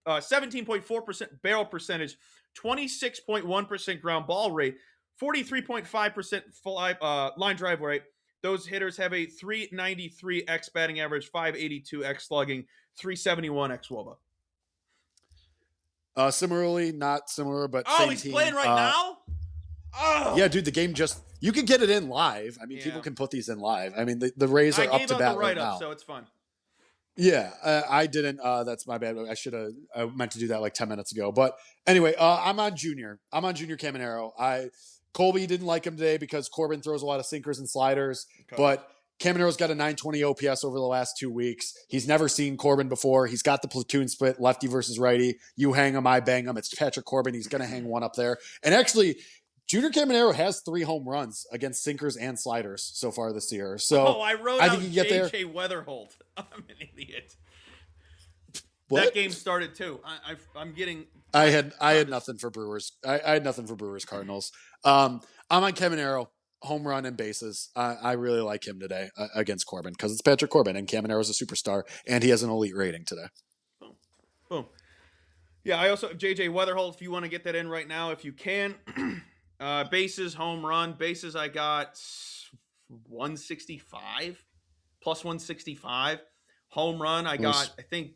Speaker 1: 17.4% barrel percentage, 26.1% ground ball rate, 43.5% line drive rate. Those hitters have a 393 X batting average, 582 X slugging, 371 X WOBA.
Speaker 2: Similarly, not similar, but
Speaker 1: oh,
Speaker 2: same
Speaker 1: he's
Speaker 2: team.
Speaker 1: playing right now. Oh,
Speaker 2: yeah, dude, the game just you can get it in live. I mean,
Speaker 1: Yeah.
Speaker 2: people can put these in live. I mean, the Rays are up to bat right now.
Speaker 1: So it's fun.
Speaker 2: Yeah, I didn't. That's my bad. I meant to do that like 10 minutes ago. But anyway, I'm on Junior Caminero. Colby didn't like him today because Corbin throws a lot of sinkers and sliders.
Speaker 1: Okay.
Speaker 2: But Caminero's got a 920 OPS over the last 2 weeks. He's never seen Corbin before. He's got the platoon split, lefty versus righty. You hang him, I bang him. It's Patrick Corbin. He's going to hang one up there. And actually, Junior Caminero has 3 home runs against sinkers and sliders so far this year. So
Speaker 1: I wrote out J.J. Weatherholt. I'm an idiot.
Speaker 2: What?
Speaker 1: That game started too. I'm getting.
Speaker 2: I had nothing for Brewers. I had nothing for Brewers Cardinals. I'm on Caminero, home run and bases. I really like him today against Corbin because it's Patrick Corbin and Caminero's a superstar and he has an elite rating today.
Speaker 1: Boom. Boom. Yeah, I also have J.J. Weatherholt if you want to get that in right now if you can. Bases, home run. Bases I got 165 plus 165. Home run I got I think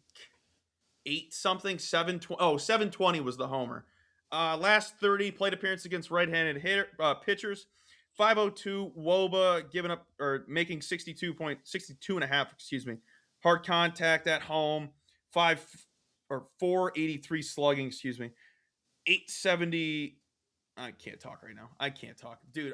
Speaker 1: 720 was the homer. Last 30 plate appearance against right-handed pitchers. 502 WOBA giving up or making 62 and a half, hard contact at home. 483 slugging, 870. I can't talk right now. I can't talk. Dude,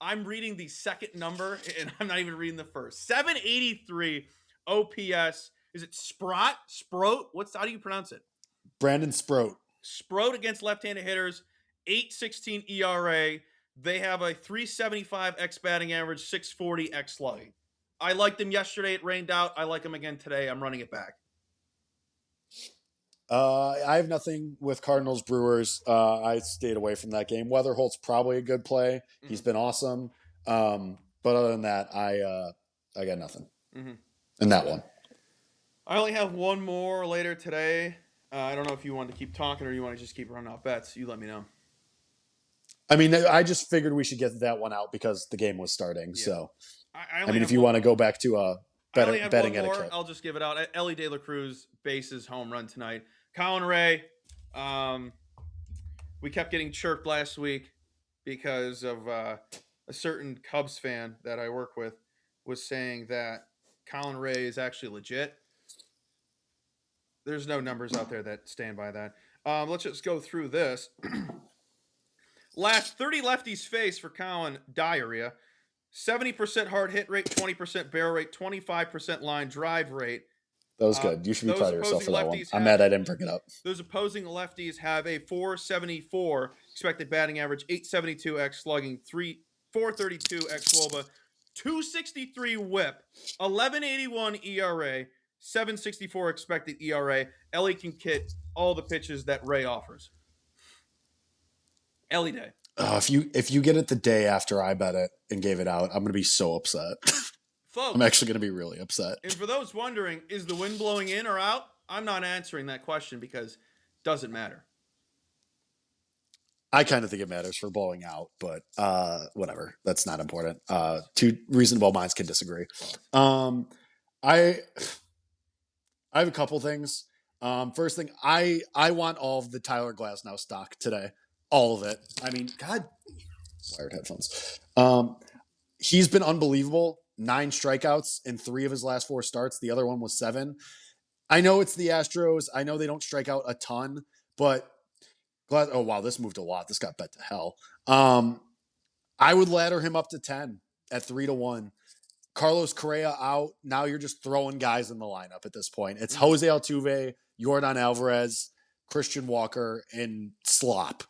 Speaker 1: I'm reading the second number and I'm not even reading the first. 783 OPS. Is it Sprott? Sproat? How do you pronounce it?
Speaker 2: Brandon Sproat.
Speaker 1: Sproat against left-handed hitters, 8.16 ERA. They have a 375 X batting average, 640 X slugging. I liked them yesterday. It rained out. I like them again today. I'm running it back.
Speaker 2: I have nothing with Cardinals Brewers. I stayed away from that game. Weatherholt's probably a good play. He's been awesome. But other than that, I got nothing in that one.
Speaker 1: I only have one more later today. I don't know if you want to keep talking or you want to just keep running out bets. You let me know.
Speaker 2: I mean, I just figured we should get that one out because the game was starting.
Speaker 1: Yeah.
Speaker 2: So,
Speaker 1: I
Speaker 2: I
Speaker 1: only
Speaker 2: mean, if
Speaker 1: have
Speaker 2: you
Speaker 1: one.
Speaker 2: want to go back to
Speaker 1: I only have one
Speaker 2: betting
Speaker 1: more.
Speaker 2: etiquette,
Speaker 1: I'll just give it out. Ellie De La Cruz bases home run tonight. Colin Ray. We kept getting chirped last week because of a certain Cubs fan that I work with was saying that Colin Ray is actually legit. There's no numbers out there that stand by that. Let's just go through this. Last 30 lefties face for Colin diarrhea. 70% hard hit rate, 20% barrel rate, 25% line drive rate.
Speaker 2: that was good. You should be
Speaker 1: Those
Speaker 2: proud of yourself
Speaker 1: opposing
Speaker 2: for that one.
Speaker 1: lefties
Speaker 2: I'm
Speaker 1: have
Speaker 2: mad I didn't bring it up.
Speaker 1: those opposing lefties have a 474 expected batting average, 872 x slugging, 432 x woba, 263 whip, 1181 ERA, 764 expected ERA. Ellie can hit all the pitches that Ray offers. Ellie Day.
Speaker 2: If you get it the day after I bet it and gave it out, I'm gonna be so upset. I'm
Speaker 1: Folks,
Speaker 2: actually gonna be really upset.
Speaker 1: and for those wondering, is the wind blowing in or out? I'm not answering that question because it doesn't matter.
Speaker 2: I kind of think it matters for blowing out, but whatever. That's not important. Two reasonable minds can disagree. Um, I I have a couple things. First thing, I want all of the Tyler Glasnow stock today, all of it. I mean, God, wired headphones. He's been unbelievable. 9 strikeouts in 3 of his last 4 starts. The other one was 7. I know it's the Astros. I know they don't strike out a ton, but oh wow, this moved a lot. This got bet to hell. I would ladder him up to 10 at 3-1. Carlos Correa out. Now you're just throwing guys in the lineup at this point. It's Jose Altuve, Yordan Alvarez, Christian Walker, and Slop.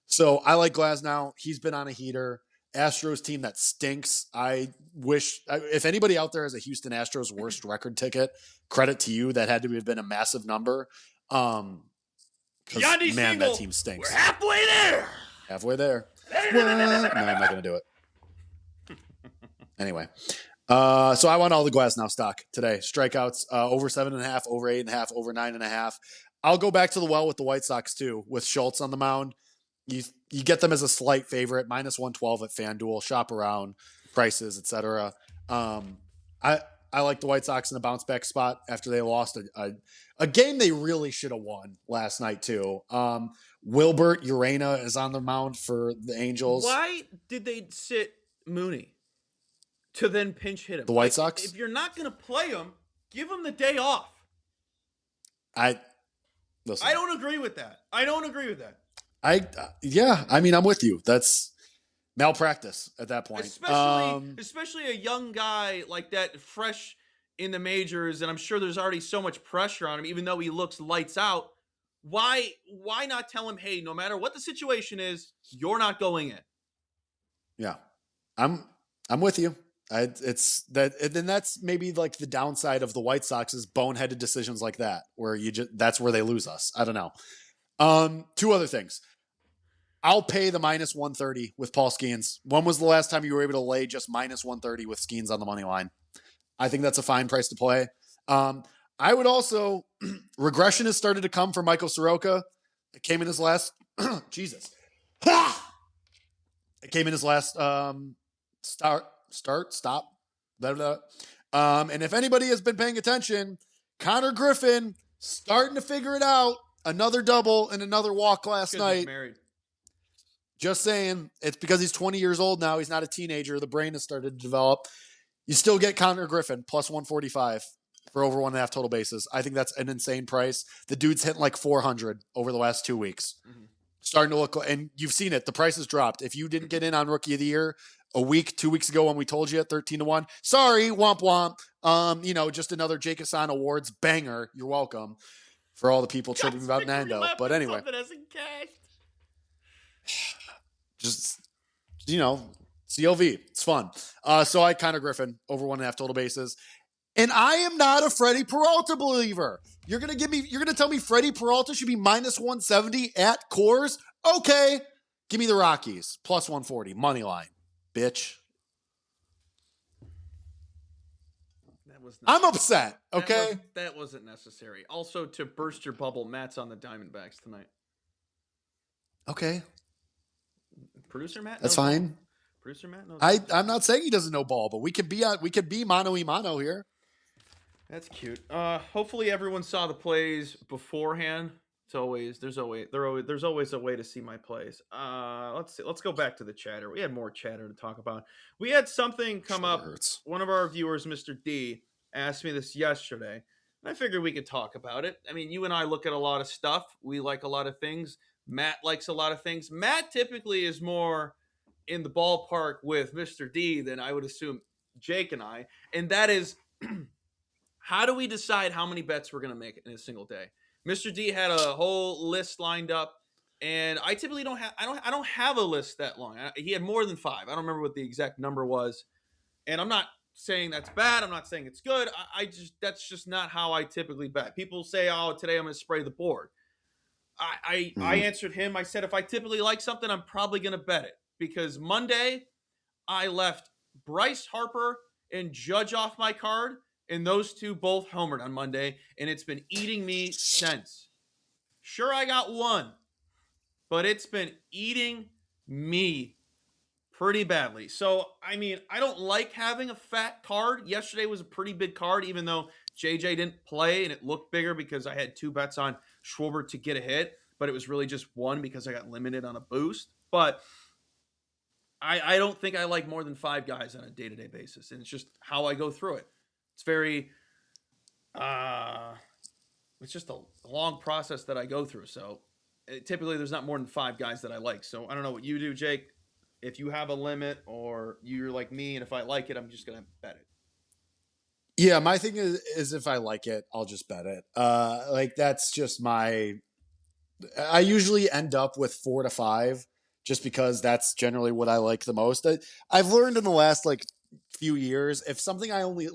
Speaker 2: So I like Glasnow. He's been on a heater. Astros team that stinks. I wish if anybody out there has a Houston Astros worst record ticket, credit to you. That had to have been a massive number.
Speaker 1: Yandy
Speaker 2: Man,
Speaker 1: Single,
Speaker 2: that team stinks.
Speaker 1: we're halfway there.
Speaker 2: Halfway there. What? No, I'm not going to do it. Anyway, so I want all the Glasnow stock today. Strikeouts over 7.5, over 8.5, over 9.5. I'll go back to the well with the White Sox too, with Schultz on the mound. You get them as a slight favorite, minus 112 at FanDuel. Shop around prices, etc. I like the White Sox in a bounce back spot after they lost a game they really should have won last night too. Wilbert Urena is on the mound for the Angels.
Speaker 1: Why did they sit Mooney to then pinch hit him?
Speaker 2: The White Sox?
Speaker 1: If you're not going to play him, give him the day off.
Speaker 2: Listen,
Speaker 1: I don't agree with that.
Speaker 2: Yeah, I mean, I'm with you. That's malpractice at that point.
Speaker 1: Especially a young guy like that, fresh in the majors, and I'm sure there's already so much pressure on him, even though he looks lights out. Why not tell him, hey, no matter what the situation is, you're not going in?
Speaker 2: Yeah, I'm with you. It's that, and then that's maybe like the downside of the White Sox is boneheaded decisions like that, where that's where they lose us. I don't know. 2 other things. I'll pay the minus 130 with Paul Skeens. When was the last time you were able to lay just minus 130 with Skeens on the money line? I think that's a fine price to play. I would also, regression has started to come for Michael Soroka. It came in his last, Jesus. It came in his last stop. Blah, blah. And if anybody has been paying attention, Connor Griffin starting to figure it out. Another double and another walk last night.
Speaker 1: He's married.
Speaker 2: Just saying, it's because he's 20 years old now. He's not a teenager. The brain has started to develop. You still get Connor Griffin plus 145 for over 1.5 total bases. I think that's an insane price. The dude's hitting like 400 over the last 2 weeks. Mm-hmm. Starting to look, and you've seen it. The price has dropped. If you didn't get in on Rookie of the Year a week, 2 weeks ago when we told you at 13-1, sorry, womp womp. Just another Jake Hassan Awards banger. You're welcome for all the people chirping about Nando. But anyway. Just, CLV. It's fun. So I Connor Griffin over 1.5 total bases. And I am not a Freddie Peralta believer. You're going to tell me Freddie Peralta should be minus 170 at Coors? Okay. Give me the Rockies. Plus 140. Money line. Bitch. I'm upset. Okay.
Speaker 1: That wasn't necessary. Also, to burst your bubble, Matt's on the Diamondbacks tonight.
Speaker 2: Okay.
Speaker 1: Producer Matt
Speaker 2: That's
Speaker 1: knows ball.
Speaker 2: fine.
Speaker 1: Producer Matt knows ball.
Speaker 2: I'm not saying he doesn't know ball, but we could be mano y mano here.
Speaker 1: That's cute. Hopefully everyone saw the plays beforehand. There's always a way to see my plays. Let's see. Let's go back to the chatter. We had more chatter to talk about. We had something come
Speaker 2: Sugar
Speaker 1: up.
Speaker 2: hurts.
Speaker 1: One of our viewers, Mr. D, asked me this yesterday, and I figured we could talk about it. I mean, you and I look at a lot of stuff. We like a lot of things. Matt likes a lot of things. Matt typically is more in the ballpark with Mr. D than I would assume Jake and I, and that is how do we decide how many bets we're going to make in a single day? Mr. D had a whole list lined up, and I typically don't have I don't have a list that long. He had more than 5. I don't remember what the exact number was, and I'm not saying that's bad. I'm not saying it's good. I just that's just not how I typically bet. People say, "Oh, today I'm going to spray the board." I
Speaker 2: Mhm.
Speaker 1: answered him. I said, if I typically like something, I'm probably going to bet it because Monday I left Bryce Harper and Judge off my card, and those two both homered on Monday, and it's been eating me since. Sure, I got one, but it's been eating me pretty badly. So, I mean, I don't like having a fat card. Yesterday was a pretty big card, even though JJ didn't play, and it looked bigger because I had 2 bets on Schwarber to get a hit, but it was really just one because I got limited on a boost. But I don't think I like more than 5 guys on a day to day basis, and it's just how I go through it. It's very, uh, it's just a long process that I go through. So typically, there's not more than 5 guys that I like. So I don't know what you do, Jake. If you have a limit, or you're like me, and if I like it, I'm just gonna bet it.
Speaker 2: Yeah, my thing is if I like it, I'll just bet it. Like that's just my. I usually end up with 4 to 5, just because that's generally what I like the most. I've learned in the last like few years, if I only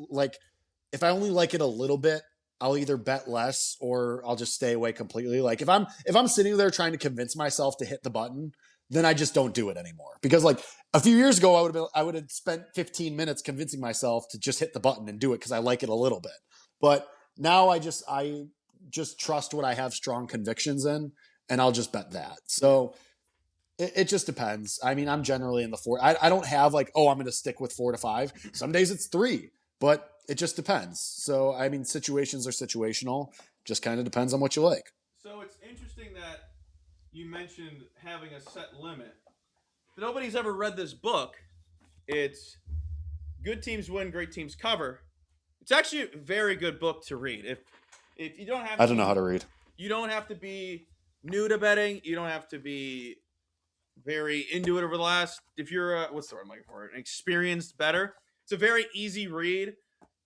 Speaker 2: like it a little bit, I'll either bet less or I'll just stay away completely. Like if I'm sitting there trying to convince myself to hit the button, then I just don't do it anymore. Because like a few years ago, I would have spent 15 minutes convincing myself to just hit the button and do it because I like it a little bit. But now I just trust what I have strong convictions in, and I'll just bet that. So it just depends. I mean, I'm generally in the 4. I don't have like, oh, I'm going to stick with 4 to 5. Some days it's 3, but it just depends. So, I mean, situations are situational. Just kind of depends on what you like.
Speaker 1: So it's interesting that you mentioned having a set limit. If nobody's ever read this book, it's Good Teams Win, Great Teams Cover. It's actually a very good book to read. If you don't have
Speaker 2: I
Speaker 1: to
Speaker 2: don't know
Speaker 1: be
Speaker 2: how to read.
Speaker 1: you don't have to be new to betting. You don't have to be very into it over the last. If you're what's the word I'm looking for? An experienced better. It's a very easy read,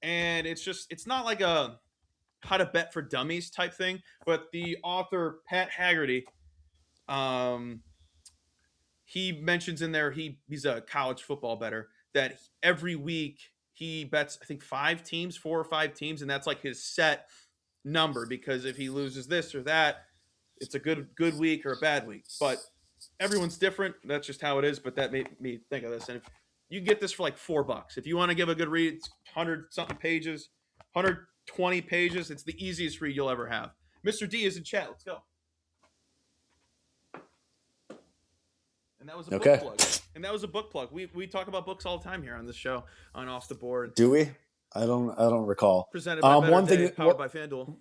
Speaker 1: and it's not like a how to bet for dummies type thing. But the author Pat Haggerty, um, he mentions in there he's a college football bettor that every week he bets I think 5 teams, 4 or 5 teams, and that's like his set number because if he loses this or that, it's a good week or a bad week. But everyone's different. That's just how it is. But that made me think of this. And if you can get this for like $4, if you want to give a good read, it's 100 something pages, 120 pages. It's the easiest read you'll ever have. Mr. D is in chat. Let's go. And that was a book
Speaker 2: Okay.
Speaker 1: plug. And that was a book plug. We talk about books all the time here on this show on Off the Board.
Speaker 2: Do we? I don't recall.
Speaker 1: Presented by Better
Speaker 2: One
Speaker 1: Day,
Speaker 2: thing.
Speaker 1: powered by FanDuel.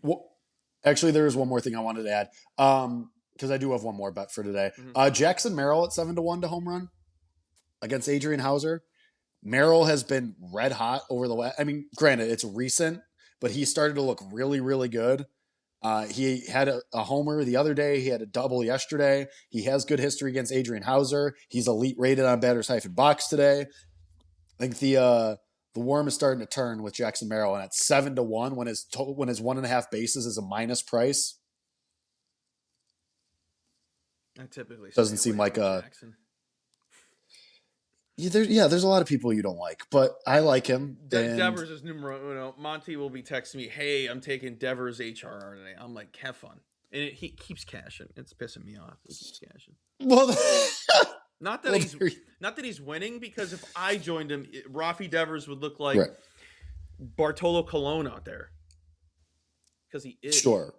Speaker 2: Actually, there is one more thing I wanted to add. Because I do have one more bet for today. Jackson Merrill at 7-1 to home run against Adrian Hauser. Merrill has been red hot over the last. I mean, granted, it's recent, but he started to look really, really good. He had a homer the other day. He had a double yesterday. He has good history against Adrian Hauser. He's elite rated on batters-box today. I think the worm is starting to turn with Jackson Merrill, and at 7-1 when his 1.5 bases is a minus price.
Speaker 1: I typically
Speaker 2: Doesn't seem like
Speaker 1: Jackson.
Speaker 2: There's a lot of people you don't like, but I like him.
Speaker 1: Devers is numero uno. Monty will be texting me, "Hey, I'm taking Devers HRR today." I'm like, "Have fun," and he keeps cashing. It's pissing me off. He keeps cashing.
Speaker 2: Well,
Speaker 1: not that he's winning, because if I joined him, Rafi Devers would look like Bartolo Colon out there because he is
Speaker 2: sure.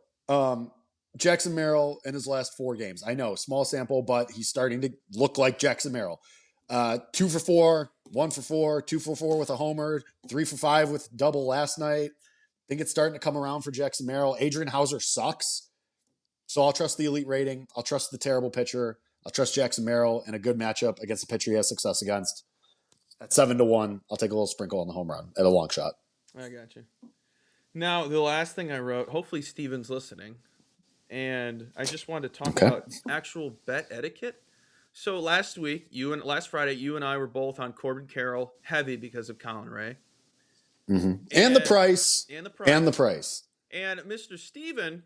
Speaker 2: Jackson Merrill in his last 4 games. I know, small sample, but he's starting to look like Jackson Merrill. 2 for 4, 1 for 4, 2 for 4 with a homer, 3 for 5 with double last night. I think it's starting to come around for Jackson Merrill. Adrian Hauser sucks. So I'll trust the elite rating. I'll trust the terrible pitcher. I'll trust Jackson Merrill in a good matchup against a pitcher he has success against. At 7-1, I'll take a little sprinkle on the home run at a long shot.
Speaker 1: I got you. Now, the last thing I wrote, hopefully Steven's listening, and I just wanted to talk about actual bet etiquette. So last Friday, you and I were both on Corbin Carroll heavy because of Colin Ray.
Speaker 2: Mm-hmm. And the price.
Speaker 1: And
Speaker 2: the price.
Speaker 1: And Mr. Steven,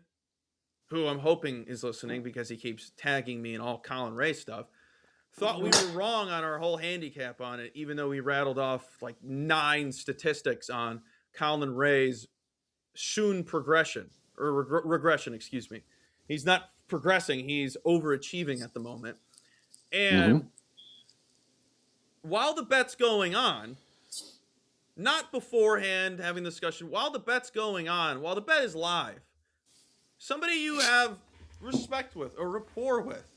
Speaker 1: who I'm hoping is listening because he keeps tagging me in all Colin Ray stuff, thought we were wrong on our whole handicap on it, even though we rattled off like 9 statistics on Colin Ray's soon progression, or regression, excuse me. He's not progressing, he's overachieving at the moment. And while the bet's going on, not beforehand having the discussion, while the bet's going on, while the bet is live, somebody you have respect with or rapport with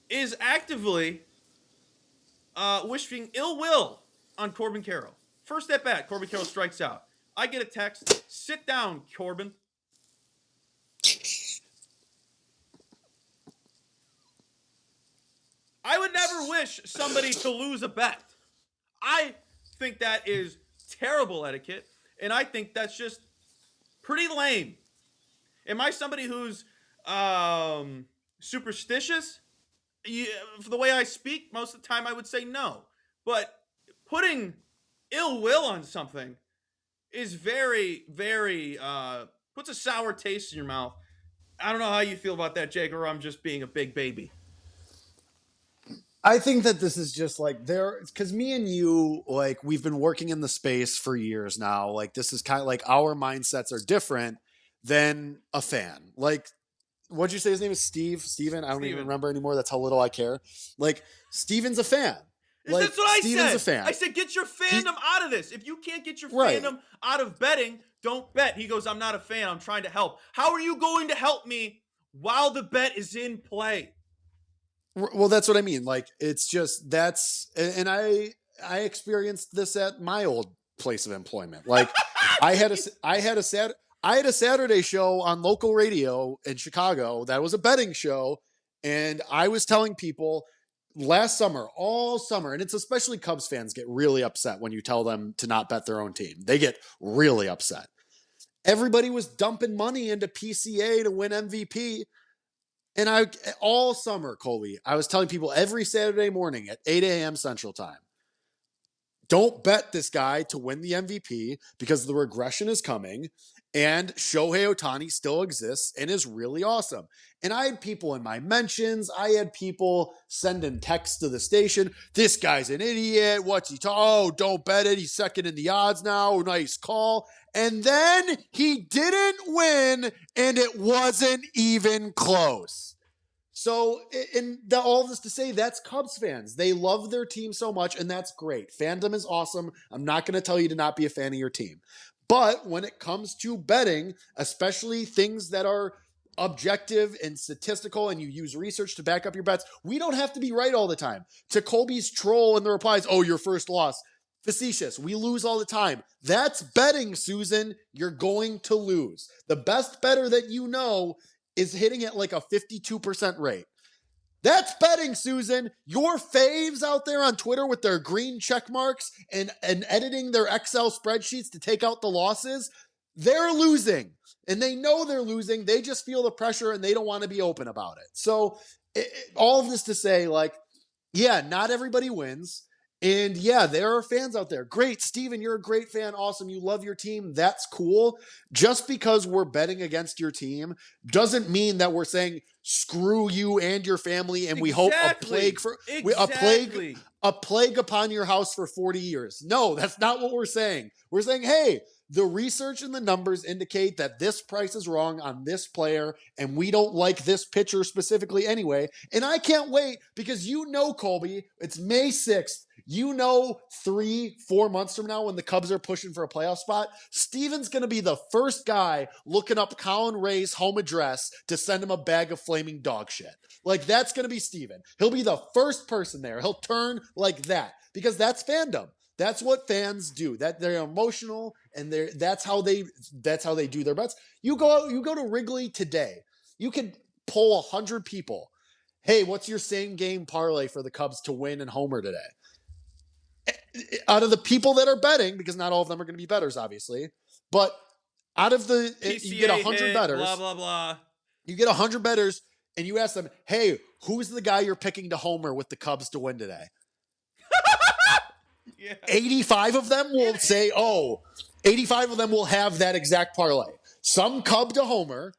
Speaker 1: is actively wishing ill will on Corbin Carroll. First at bat, Corbin Carroll strikes out. I get a text, sit down, Corbin. I would never wish somebody to lose a bet. I think that is terrible etiquette, and I think that's just pretty lame. Am I somebody who's superstitious? For the way I speak, most of the time I would say no. But putting ill will on something is very, very, puts a sour taste in your mouth. I don't know how you feel about that, Jake, or I'm just being a big baby.
Speaker 2: I think that this is just like because me and you, like, we've been working in the space for years now. Like, this is kind of like our mindsets are different than a fan. Like, what'd you say his name is? Steven? I don't even remember anymore. That's how little I care. Like, Steven's a fan. Like,
Speaker 1: that's what
Speaker 2: Steven's
Speaker 1: I said.
Speaker 2: A fan.
Speaker 1: I said, get your fandom out of this. If you can't get your fandom out of betting, don't bet. He goes, I'm not a fan. I'm trying to help. How are you going to help me while the bet is in play?
Speaker 2: Well, that's what I mean. Like, it's just and I experienced this at my old place of employment. Like, I had a Saturday show on local radio in Chicago that was a betting show, and I was telling people last summer, all summer, and it's especially Cubs fans get really upset when you tell them to not bet their own team. They get really upset. Everybody was dumping money into PCA to win MVP. And all summer, Colby, I was telling people every Saturday morning at 8 a.m. Central Time, don't bet this guy to win the MVP because the regression is coming and Shohei Ohtani still exists and is really awesome. And I had people in my mentions. I had people sending texts to the station. This guy's an idiot. What's he talking? Oh, don't bet it. He's second in the odds now. Nice call. And then he didn't win, and it wasn't even close. So, all this to say, that's Cubs fans. They love their team so much, and that's great. Fandom is awesome. I'm not going to tell you to not be a fan of your team. But when it comes to betting, especially things that are objective and statistical and you use research to back up your bets, we don't have to be right all the time. To Colby's troll in the replies, oh, your first loss. Facetious. We lose all the time. That's betting, Susan. You're going to lose. The best better that you know is hitting at like a 52% rate. That's betting, Susan. Your faves out there on Twitter with their green check marks and editing their Excel spreadsheets to take out the losses, they're losing. And they know they're losing. They just feel the pressure and they don't want to be open about it. So all of this to say, like, yeah, not everybody wins. And yeah, there are fans out there. Great, Steven, you're a great fan. Awesome. You love your team. That's cool. Just because we're betting against your team doesn't mean that we're saying screw you and your family and we hope a plague upon your house for 40 years. No, that's not what we're saying. We're saying, hey, the research and the numbers indicate that this price is wrong on this player, and we don't like this pitcher specifically anyway. And I can't wait because you know, Colby, it's May 6th. You know, 3-4 months from now, when the Cubs are pushing for a playoff spot, Steven's going to be the first guy looking up Colin Ray's home address to send him a bag of flaming dog shit. Like, that's going to be Steven. He'll be the first person there. He'll turn like that because that's fandom. That's what fans do. That they're emotional, and that's how they do their bets. You go to Wrigley today. You can poll 100 people. Hey, what's your same game parlay for the Cubs to win and homer today? Out of the people that are betting, because not all of them are going to be bettors, obviously, but out of the
Speaker 1: PCA
Speaker 2: you get 100
Speaker 1: hit,
Speaker 2: bettors.
Speaker 1: blah blah blah.
Speaker 2: You get 100 bettors, and you ask them, "Hey, who's the guy you're picking to homer with the Cubs to win today?"
Speaker 1: Yeah.
Speaker 2: 85 of them will say, 85 of them will have that exact parlay. Some Cub to homer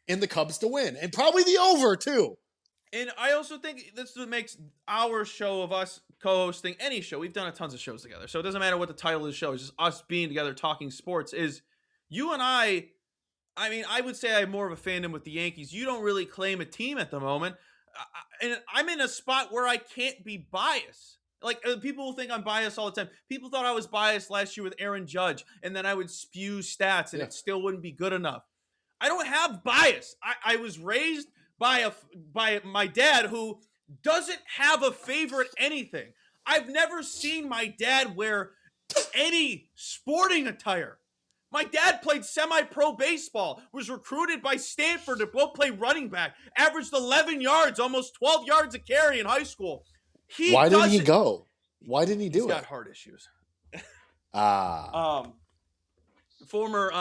Speaker 2: and the Cubs to win. And probably the over, too.
Speaker 1: And I also think that's what makes our show of us co-hosting any show. We've done tons of shows together. So it doesn't matter what the title of the show is. Just us being together talking sports is you and I mean, I would say I have more of a fandom with the Yankees. You don't really claim a team at the moment. And I'm in a spot where I can't be biased. Like, people will think I'm biased all the time. People thought I was biased last year with Aaron Judge, and then I would spew stats, and it still wouldn't be good enough. I don't have bias. I was raised by my dad, who doesn't have a favorite anything. I've never seen my dad wear any sporting attire. My dad played semi-pro baseball, was recruited by Stanford to both play running back, averaged 11 yards, almost 12 yards a carry in high school.
Speaker 2: Why didn't he go? Why didn't he do it?
Speaker 1: He's got heart issues.
Speaker 2: Former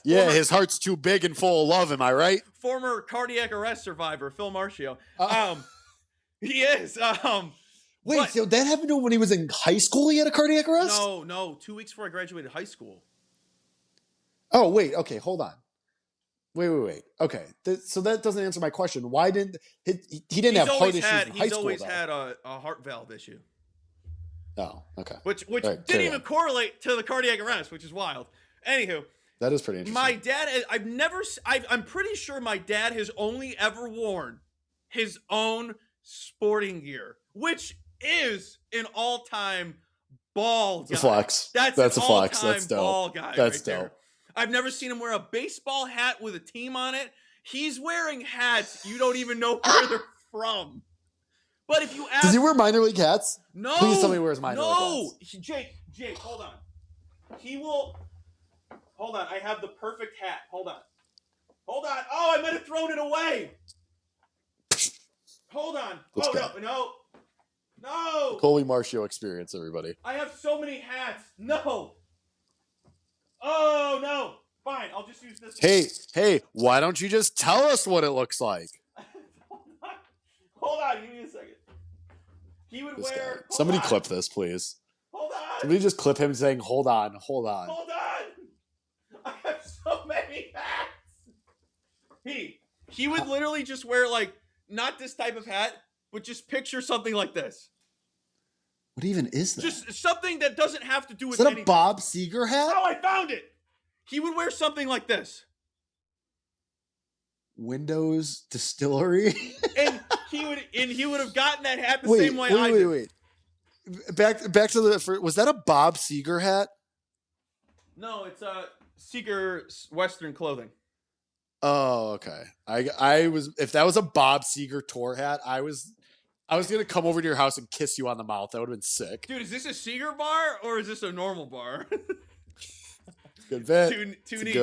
Speaker 2: his heart's too big and full of love, am I right?
Speaker 1: Former cardiac arrest survivor, Phil Marcio. He is.
Speaker 2: Wait, so that happened to him when he was in high school? He had a cardiac arrest?
Speaker 1: No. 2 weeks before I graduated high school.
Speaker 2: Oh, wait. Okay, hold on. Wait. Okay, so that doesn't answer my question. Why didn't he didn't have heart issues in high school?
Speaker 1: He's always had a heart valve issue.
Speaker 2: Oh, okay.
Speaker 1: Which didn't even correlate to the cardiac arrest, which is wild. Anywho,
Speaker 2: that is pretty interesting.
Speaker 1: My dad, I'm pretty sure my dad has only ever worn his own sporting gear, which is an all-time ball guy.
Speaker 2: Flex.
Speaker 1: That's
Speaker 2: a flex. That's dope.
Speaker 1: Ball guy.
Speaker 2: That's
Speaker 1: right
Speaker 2: dope.
Speaker 1: there. I've never seen him wear a baseball hat with a team on it. He's wearing hats you don't even know where they're from. But if you ask,
Speaker 2: does he wear minor league hats?
Speaker 1: No.
Speaker 2: Please tell me he wears minor league hats.
Speaker 1: Jake, hold on. He will. Hold on. I have the perfect hat. Hold on. Oh, I might have thrown it away. Hold on. No.
Speaker 2: Colby Marcio experience, everybody.
Speaker 1: I have so many hats. No. Oh, no. Fine. I'll just use this one.
Speaker 2: Hey, why don't you just tell us what it looks like?
Speaker 1: Hold on. Give me a second. He would wear.
Speaker 2: Somebody clip this, please.
Speaker 1: Hold on.
Speaker 2: Somebody just clip him saying, hold on.
Speaker 1: Hold on. I have so many hats. He would literally just wear, like, not this type of hat, but just picture something like this.
Speaker 2: What even is that?
Speaker 1: Just something that doesn't have to do with
Speaker 2: anything.
Speaker 1: anything.
Speaker 2: Is that a Bob Seger hat?
Speaker 1: Oh, I found it. He would wear something like this.
Speaker 2: Windows Distillery?
Speaker 1: and he would have gotten that hat the same way I did.
Speaker 2: Wait. Back to the. Was that a Bob Seger hat?
Speaker 1: No, it's Seeger Western clothing.
Speaker 2: Oh, okay. I was, if that was a Bob Seger tour hat, I was gonna come over to your house and kiss you on the mouth. That would have been sick.
Speaker 1: Dude, is this a Seeger bar or is this a normal bar?
Speaker 2: Good bet.
Speaker 1: Too niche.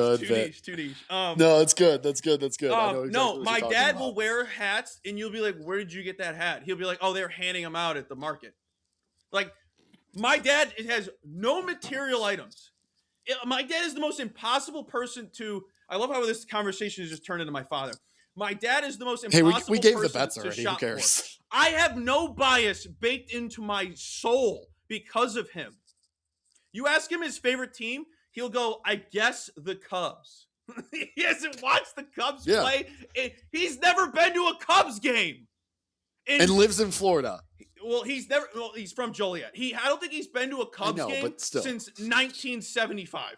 Speaker 2: No, it's good. That's good. I know exactly
Speaker 1: no,
Speaker 2: what
Speaker 1: my
Speaker 2: you're
Speaker 1: dad
Speaker 2: talking
Speaker 1: will
Speaker 2: about.
Speaker 1: wear hats, and you'll be like, "Where did you get that hat?" He'll be like, "Oh, they're handing them out at the market." Like, my dad has no material items. My dad is the most impossible person to. I love how this conversation has just turned into my father. My dad is the most impossible.
Speaker 2: Hey, we gave the
Speaker 1: person
Speaker 2: bets
Speaker 1: to
Speaker 2: already.
Speaker 1: shop
Speaker 2: Who cares?
Speaker 1: for. I have no bias baked into my soul because of him. You ask him his favorite team, he'll go, "I guess the Cubs." He hasn't watched the Cubs play. He's never been to a Cubs game.
Speaker 2: And lives in Florida.
Speaker 1: Well, he's from Joliet. I don't think he's been to a Cubs game since 1975.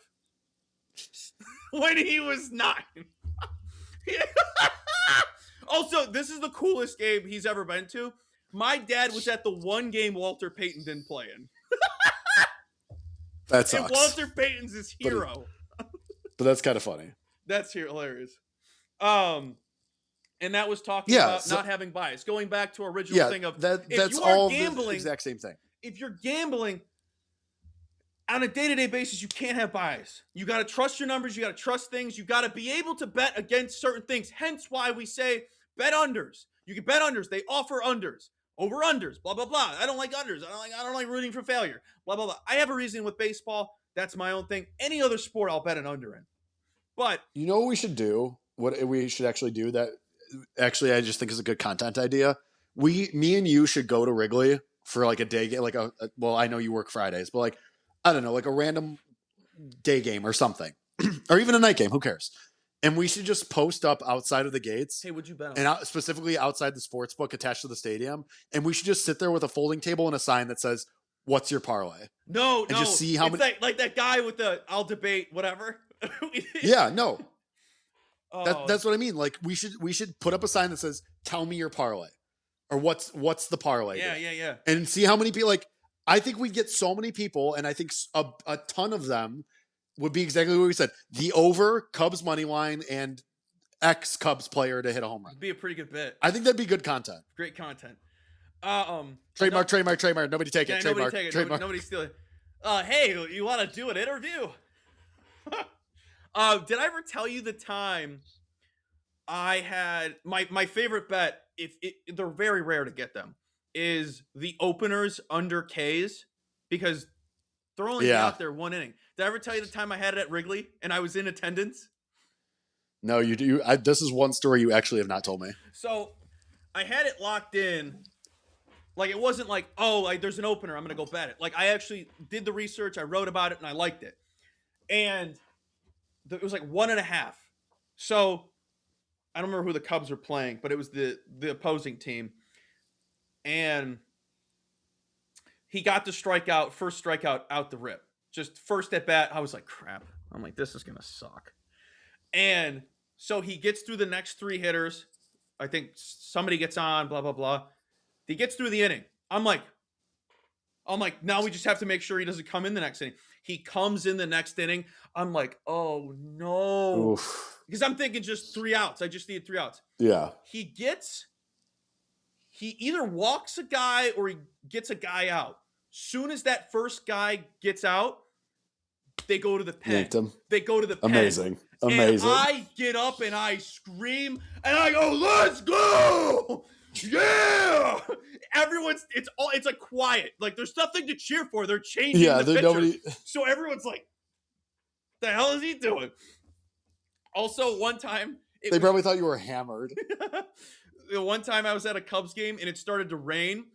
Speaker 1: When he was 9. Also, this is the coolest game he's ever been to. My dad was at the one game Walter Payton didn't play in.
Speaker 2: That
Speaker 1: And
Speaker 2: sucks.
Speaker 1: Walter Payton's his hero.
Speaker 2: But that's kind of funny.
Speaker 1: That's hilarious. And that was talking about not having bias. Going back to our original thing of
Speaker 2: that's
Speaker 1: you are
Speaker 2: all
Speaker 1: gambling,
Speaker 2: the exact same thing.
Speaker 1: If you're gambling on a day-to-day basis, you can't have bias. You got to trust your numbers. You got to trust things. You got to be able to bet against certain things. Hence why we say bet unders. You can bet unders. They offer unders. Over unders. Blah, blah, blah. I don't like unders. I don't like rooting for failure. Blah, blah, blah. I have a reason with baseball. That's my own thing. Any other sport, I'll bet an under in. But
Speaker 2: you know what we should do? What we should actually do that actually I just think is a good content idea. Me and you should go to Wrigley for like a day game, like well, I know you work Fridays, but like, I don't know, like a random day game or something, or even a night game. Who cares? And we should just post up outside of the gates.
Speaker 1: Hey, would you bet on
Speaker 2: and specifically outside the sports book attached to the stadium. And we should just sit there with a folding table and a sign that says, "What's your parlay?"
Speaker 1: No,
Speaker 2: and just see how many.
Speaker 1: Like that guy with the "I'll debate whatever."
Speaker 2: Yeah, no. That's what I mean. Like we should put up a sign that says, "Tell me your parlay," or what's the parlay?
Speaker 1: Yeah.
Speaker 2: And see how many people. Like I think we'd get so many people, and I think a ton of them would be exactly what we said: the over Cubs money line and ex Cubs player to hit a home run.
Speaker 1: It'd be a pretty good bit.
Speaker 2: I think that'd be good content.
Speaker 1: Great content.
Speaker 2: Trademark. Nobody take it. Trademark.
Speaker 1: Nobody steal it. Hey, you want to do an interview? Did I ever tell you the time I had my favorite bet? They're very rare to get them, is the openers under Ks because they're only out there one inning. Did I ever tell you the time I had it at Wrigley and I was in attendance?
Speaker 2: No, you do. This is one story you actually have not told me.
Speaker 1: So I had it locked in. Like it wasn't like, oh, like there's an opener, I'm gonna go bet it. Like I actually did the research, I wrote about it, and I liked it. And it was like 1.5. So I don't remember who the Cubs were playing, but it was the opposing team. And he got the strikeout, first strikeout out the rip. Just first at bat, I was like, crap. I'm like, this is going to suck. And so he gets through the next 3 hitters. I think somebody gets on, blah, blah, blah. He gets through the inning. I'm like, now we just have to make sure he doesn't come in the next inning. He comes in the next inning. I'm like, oh no. Oof. Because I'm thinking just 3 outs. I just need 3 outs.
Speaker 2: Yeah.
Speaker 1: He either walks a guy or he gets a guy out. Soon as that first guy gets out, they go to the pen.
Speaker 2: Yanked him.
Speaker 1: They go to the pen.
Speaker 2: Amazing.
Speaker 1: And I get up and I scream and I go, let's go! Yeah! It's like quiet. Like there's nothing to cheer for. They're changing the pitcher. Nobody... So everyone's like, the hell is he doing? Also, one time
Speaker 2: they probably thought you were hammered.
Speaker 1: One time I was at a Cubs game and it started to rain,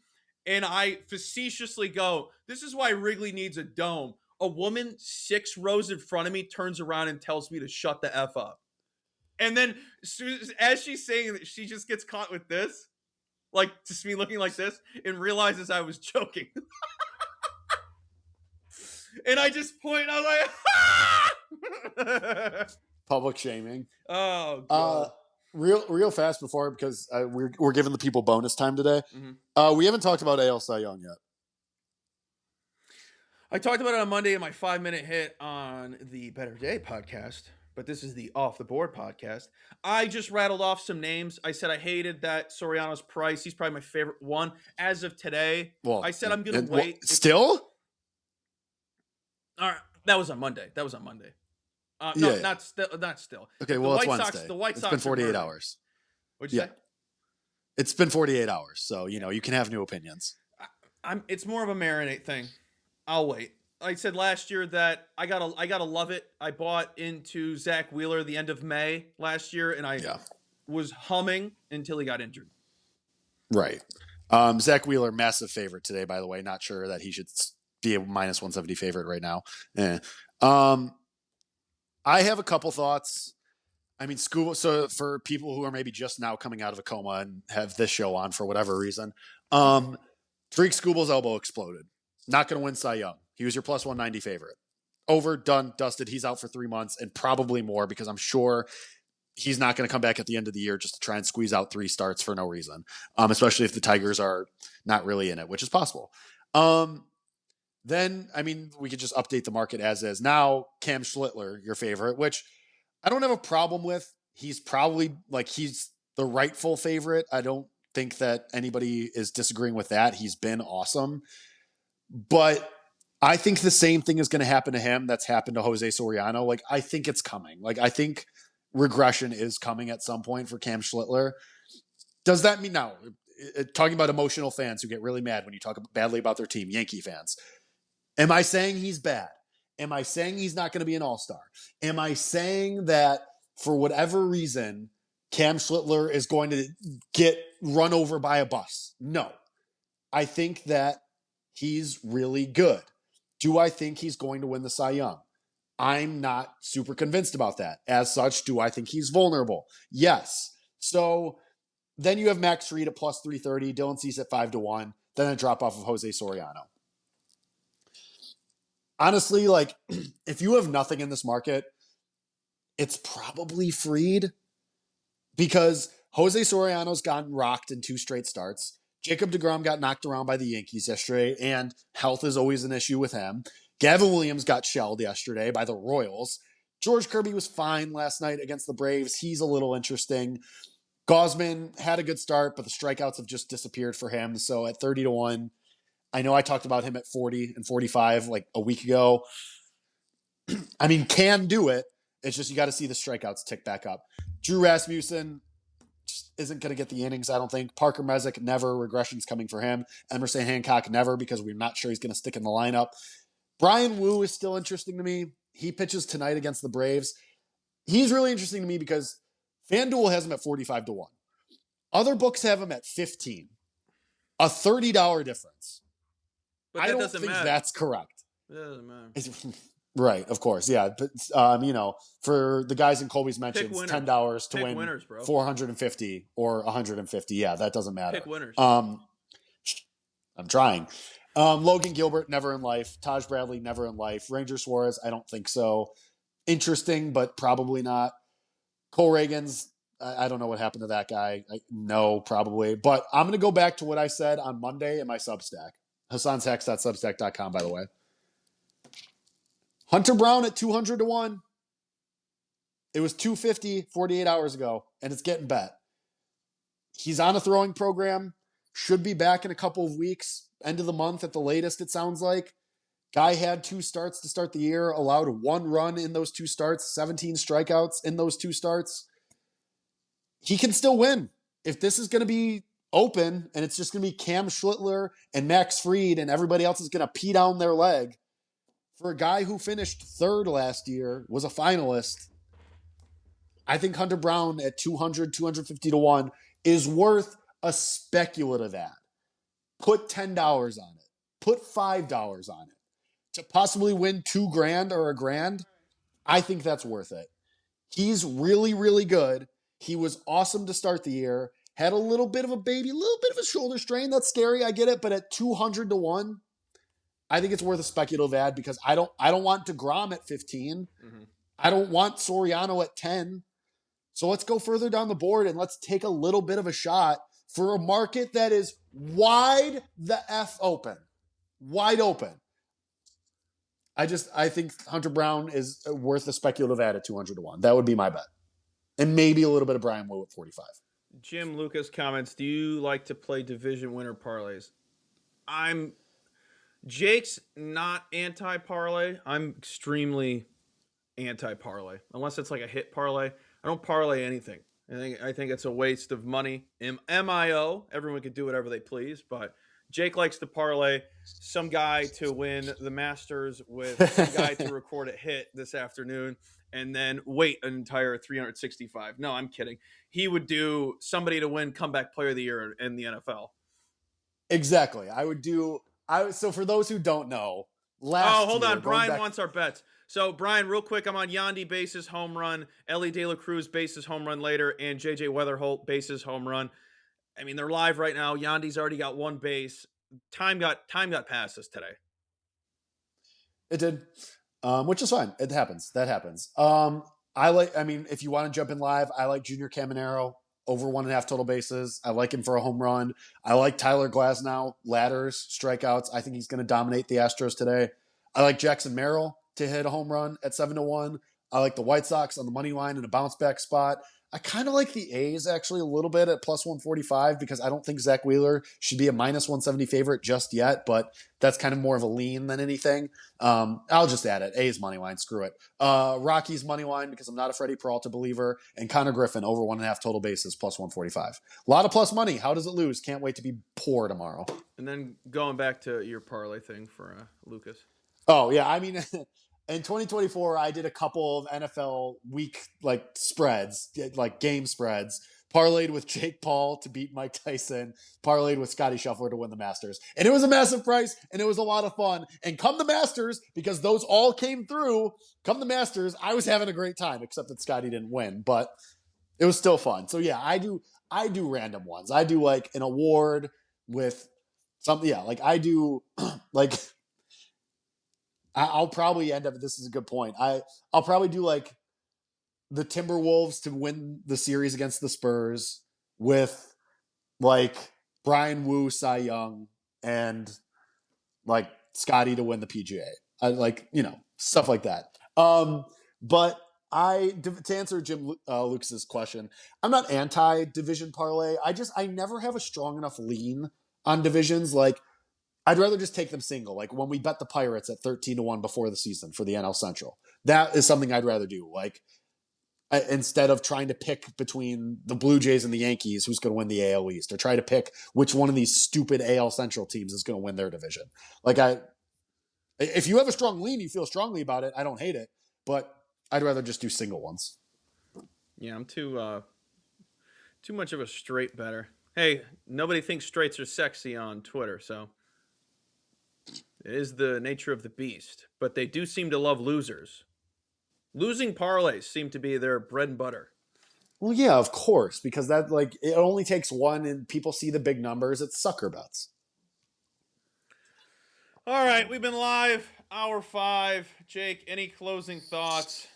Speaker 1: and I facetiously go, "This is why Wrigley needs a dome." A woman 6 rows in front of me turns around and tells me to shut the F up. And then as she's saying that, she just gets caught with this. Like, just me looking like this, and realizes I was joking. And I just point, I was like,
Speaker 2: public shaming.
Speaker 1: Oh, God.
Speaker 2: Real fast before, because we're giving the people bonus time today. Mm-hmm. We haven't talked about AL Cy Young yet.
Speaker 1: I talked about it on Monday in my 5-minute hit on the Better Day podcast. But this is the Off the Board podcast. I just rattled off some names. I said I hated that Soriano's price. He's probably my favorite one as of today. Well, I said I'm going to wait.
Speaker 2: Still?
Speaker 1: All right. That was on Monday. Not still.
Speaker 2: Okay, well, it's Wednesday. The White Sox. It's been 48 hours.
Speaker 1: What'd you say?
Speaker 2: It's been 48 hours, so you can have new opinions.
Speaker 1: It's more of a marinate thing. I'll wait. I said last year that I gotta love it. I bought into Zach Wheeler the end of May last year, and I was humming until he got injured.
Speaker 2: Right. Zach Wheeler, massive favorite today, by the way. Not sure that he should be a -170 favorite right now. I have a couple thoughts. I mean, so for people who are maybe just now coming out of a coma and have this show on for whatever reason, Tariq Skubal's elbow exploded. Not going to win Cy Young. He was your +190 favorite. Over, done, dusted. He's out for 3 months and probably more, because I'm sure he's not going to come back at the end of the year just to try and squeeze out 3 starts for no reason, especially if the Tigers are not really in it, which is possible. Then, I mean, we could just update the market as is. Now, Cam Schlittler, your favorite, which I don't have a problem with. He's probably he's the rightful favorite. I don't think that anybody is disagreeing with that. He's been awesome. But I think the same thing is going to happen to him that's happened to Jose Soriano. Like, I think it's coming. Like, I think regression is coming at some point for Cam Schlittler. Does that mean now, talking about emotional fans who get really mad when you talk badly about their team, Yankee fans, am I saying he's bad? Am I saying he's not going to be an all-star? Am I saying that for whatever reason, Cam Schlittler is going to get run over by a bus? No. I think that he's really good. Do I think he's going to win the Cy Young? I'm not super convinced about that. As such, do I think he's vulnerable? Yes. So then you have Max Fried at plus 330, Dylan Cease at 5-1, then a drop off of Jose Soriano. Honestly, like, if you have nothing in this market, it's probably Fried, because Jose Soriano's gotten rocked in 2 straight starts. Jacob deGrom got knocked around by the Yankees yesterday, and health is always an issue with him. Gavin Williams got shelled yesterday by the Royals. George Kirby was fine last night against the Braves. He's a little interesting. Gausman had a good start, but the strikeouts have just disappeared for him. So at 30-1, I know I talked about him at 40 and 45 like a week ago. I mean, can do it. It's just you got to see the strikeouts tick back up. Drew Rasmussen just isn't going to get the innings, I don't think. Parker Messick, never. Regression's coming for him. Emerson Hancock, never, because we're not sure he's going to stick in the lineup. Brian Wu is still interesting to me. He pitches tonight against the Braves. He's really interesting to me because FanDuel has him at 45-1. Other books have him at 15. A $30 difference.
Speaker 1: But
Speaker 2: I
Speaker 1: that
Speaker 2: don't
Speaker 1: doesn't
Speaker 2: think
Speaker 1: matter.
Speaker 2: that's correct.
Speaker 1: It doesn't matter.
Speaker 2: Right, of course, yeah. But for the guys in Colby's mentions, $10 to win
Speaker 1: winners, bro.
Speaker 2: 450 or 150. Yeah, that doesn't matter.
Speaker 1: Pick winners.
Speaker 2: I'm trying. Logan Gilbert, never in life. Taj Bradley, never in life. Ranger Suarez, I don't think so. Interesting, but probably not. Cole Reagans, I don't know what happened to that guy. No, probably. But I'm going to go back to what I said on Monday in my Substack. Hassan'sHex.substack.com, by the way. Hunter Brown at 200-1. It was 250 48 hours ago, and it's getting bet. He's on a throwing program. Should be back in a couple of weeks. End of the month at the latest, it sounds like. Guy had 2 starts to start the year, allowed 1 run in those 2 starts, 17 strikeouts in those 2 starts. He can still win. If this is going to be open and it's just going to be Cam Schlittler and Max Fried and everybody else is going to pee down their leg, for a guy who finished 3rd last year, was a finalist, I think Hunter Brown at 200, 250-1 is worth a speculative ad. Put $10 on it. Put $5 on it. To possibly win $2,000 or $1,000, I think that's worth it. He's really, really good. He was awesome to start the year. Had a little bit of a shoulder strain. That's scary. I get it. But at 200-1, I think it's worth a speculative ad because I don't want DeGrom at 15. Mm-hmm. I don't want Soriano at 10. So let's go further down the board and let's take a little bit of a shot for a market that is wide the F open. Wide open. I think Hunter Brown is worth a speculative ad at 200-1. That would be my bet. And maybe a little bit of Brian Wu at 45.
Speaker 1: Jim Lucas comments, do you like to play division winner parlays? Jake's not anti-parlay. I'm extremely anti-parlay. Unless it's like a hit parlay. I don't parlay anything. I think it's a waste of money. MIO, everyone can do whatever they please, but Jake likes to parlay some guy to win the Masters with some guy to record a hit this afternoon and then wait an entire 365. No, I'm kidding. He would do somebody to win comeback player of the year in the NFL.
Speaker 2: Exactly. So for those who don't know,
Speaker 1: hold on. Brian wants our bets. So, Brian, real quick, I'm on Yandy bases home run, Ellie De La Cruz bases home run later, and JJ Weatherholt bases home run. I mean, they're live right now. Yandy's already got 1 base. Time got past us today.
Speaker 2: It did, which is fine. It happens. That happens. I mean, if you want to jump in live, I like Junior Caminero over 1.5 total bases. I like him for a home run. I like Tyler Glasnow, ladders, strikeouts. I think he's going to dominate the Astros today. I like Jackson Merrill to hit a home run at 7-1. I like the White Sox on the money line in a bounce back spot. I kind of like the A's actually a little bit at plus 145 because I don't think Zach Wheeler should be a minus 170 favorite just yet, but that's kind of more of a lean than anything. I'll just add it. A's money line, screw it. Rockies money line because I'm not a Freddie Peralta believer, and Connor Griffin over 1.5 total bases plus 145. A lot of plus money. How does it lose? Can't wait to be poor tomorrow.
Speaker 1: And then going back to your parlay thing for Lucas.
Speaker 2: Oh yeah, I mean. In 2024, I did a couple of NFL week spreads, like game spreads, parlayed with Jake Paul to beat Mike Tyson, parlayed with Scotty Scheffler to win the Masters. And it was a massive price, and it was a lot of fun. And come the Masters, because those all came through, come the Masters, I was having a great time, except that Scotty didn't win. But it was still fun. So yeah, I do random ones. I do like an award with something. Yeah, like I do like... I'll probably end up, this is a good point. I'll probably do like the Timberwolves to win the series against the Spurs with like Brian Wu, Cy Young, and like Scotty to win the PGA. Stuff like that. But to answer Jim Lucas's question, I'm not anti-division parlay. I never have a strong enough lean on divisions. Like, I'd rather just take them single. Like when we bet the Pirates at 13-1 before the season for the NL Central, that is something I'd rather do. Like instead of trying to pick between the Blue Jays and the Yankees, who's going to win the AL East, or try to pick which one of these stupid AL Central teams is going to win their division. Like if you have a strong lean, you feel strongly about it. I don't hate it, but I'd rather just do single ones.
Speaker 1: Yeah, I'm too much of a straight better. Hey, nobody thinks straights are sexy on Twitter, so. It is the nature of the beast, but they do seem to love losers. Losing parlays seem to be their bread and butter.
Speaker 2: Well, yeah, of course, because that it only takes one, and people see the big numbers. It's sucker bets.
Speaker 1: All right, we've been live, hour 5. Jake, any closing thoughts?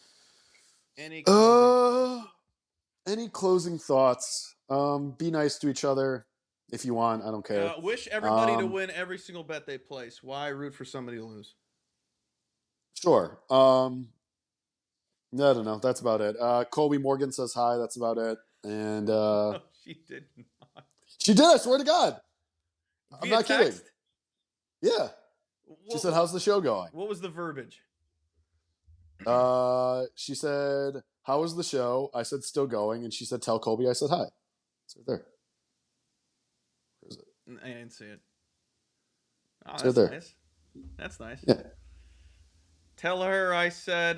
Speaker 1: Any
Speaker 2: closing thoughts? Be nice to each other. If you want, I don't care.
Speaker 1: Wish everybody to win every single bet they place. Why root for somebody to lose?
Speaker 2: Sure. I don't know. That's about it. Colby Morgan says hi. That's about it. And
Speaker 1: no, she did not.
Speaker 2: She did. I swear to God. I'm not kidding. Yeah. She said, "How's the show going?"
Speaker 1: What was the verbiage?
Speaker 2: She said, "How was the show?" I said, "Still going." And she said, "Tell Colby I said hi." It's right there.
Speaker 1: I didn't see it. Oh,
Speaker 2: it's
Speaker 1: that's
Speaker 2: right there.
Speaker 1: Nice. That's nice.
Speaker 2: Yeah.
Speaker 1: Tell her I said.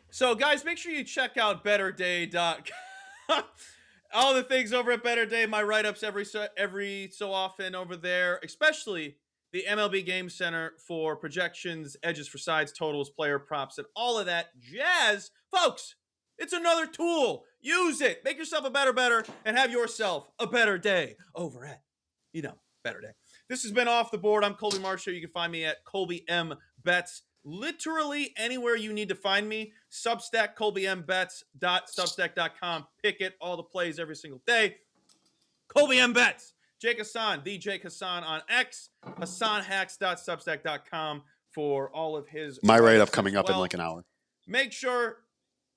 Speaker 1: So, guys, make sure you check out BetterDay.com. All the things over at Better Day, my write-ups every so often over there, especially the MLB Game Center for projections, edges for sides, totals, player props, and all of that jazz. Folks, it's another tool. Use it. Make yourself a better, and have yourself a better day over at, Better Day. This has been Off the Board. I'm Colby Marshall. You can find me at Colby M. Betts. Literally anywhere you need to find me. Substack, colbymbets.substack.com. Pick it. All the plays every single day. Colby M. Betts. Jake Hassan, the Jake Hassan on X. HassanHacks.substack.com for all of his.
Speaker 2: My write-up coming up in like an hour.
Speaker 1: Make sure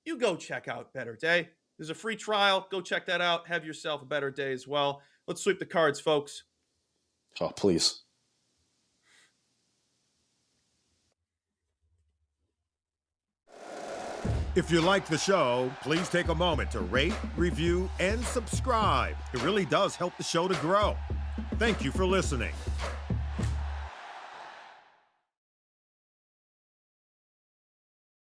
Speaker 1: you go check out Better Day. There's a free trial. Go check that out. Have yourself a better day as well. Let's sweep the cards, folks.
Speaker 2: Oh, please.
Speaker 3: If you like the show, please take a moment to rate, review, and subscribe. It really does help the show to grow. Thank you for listening.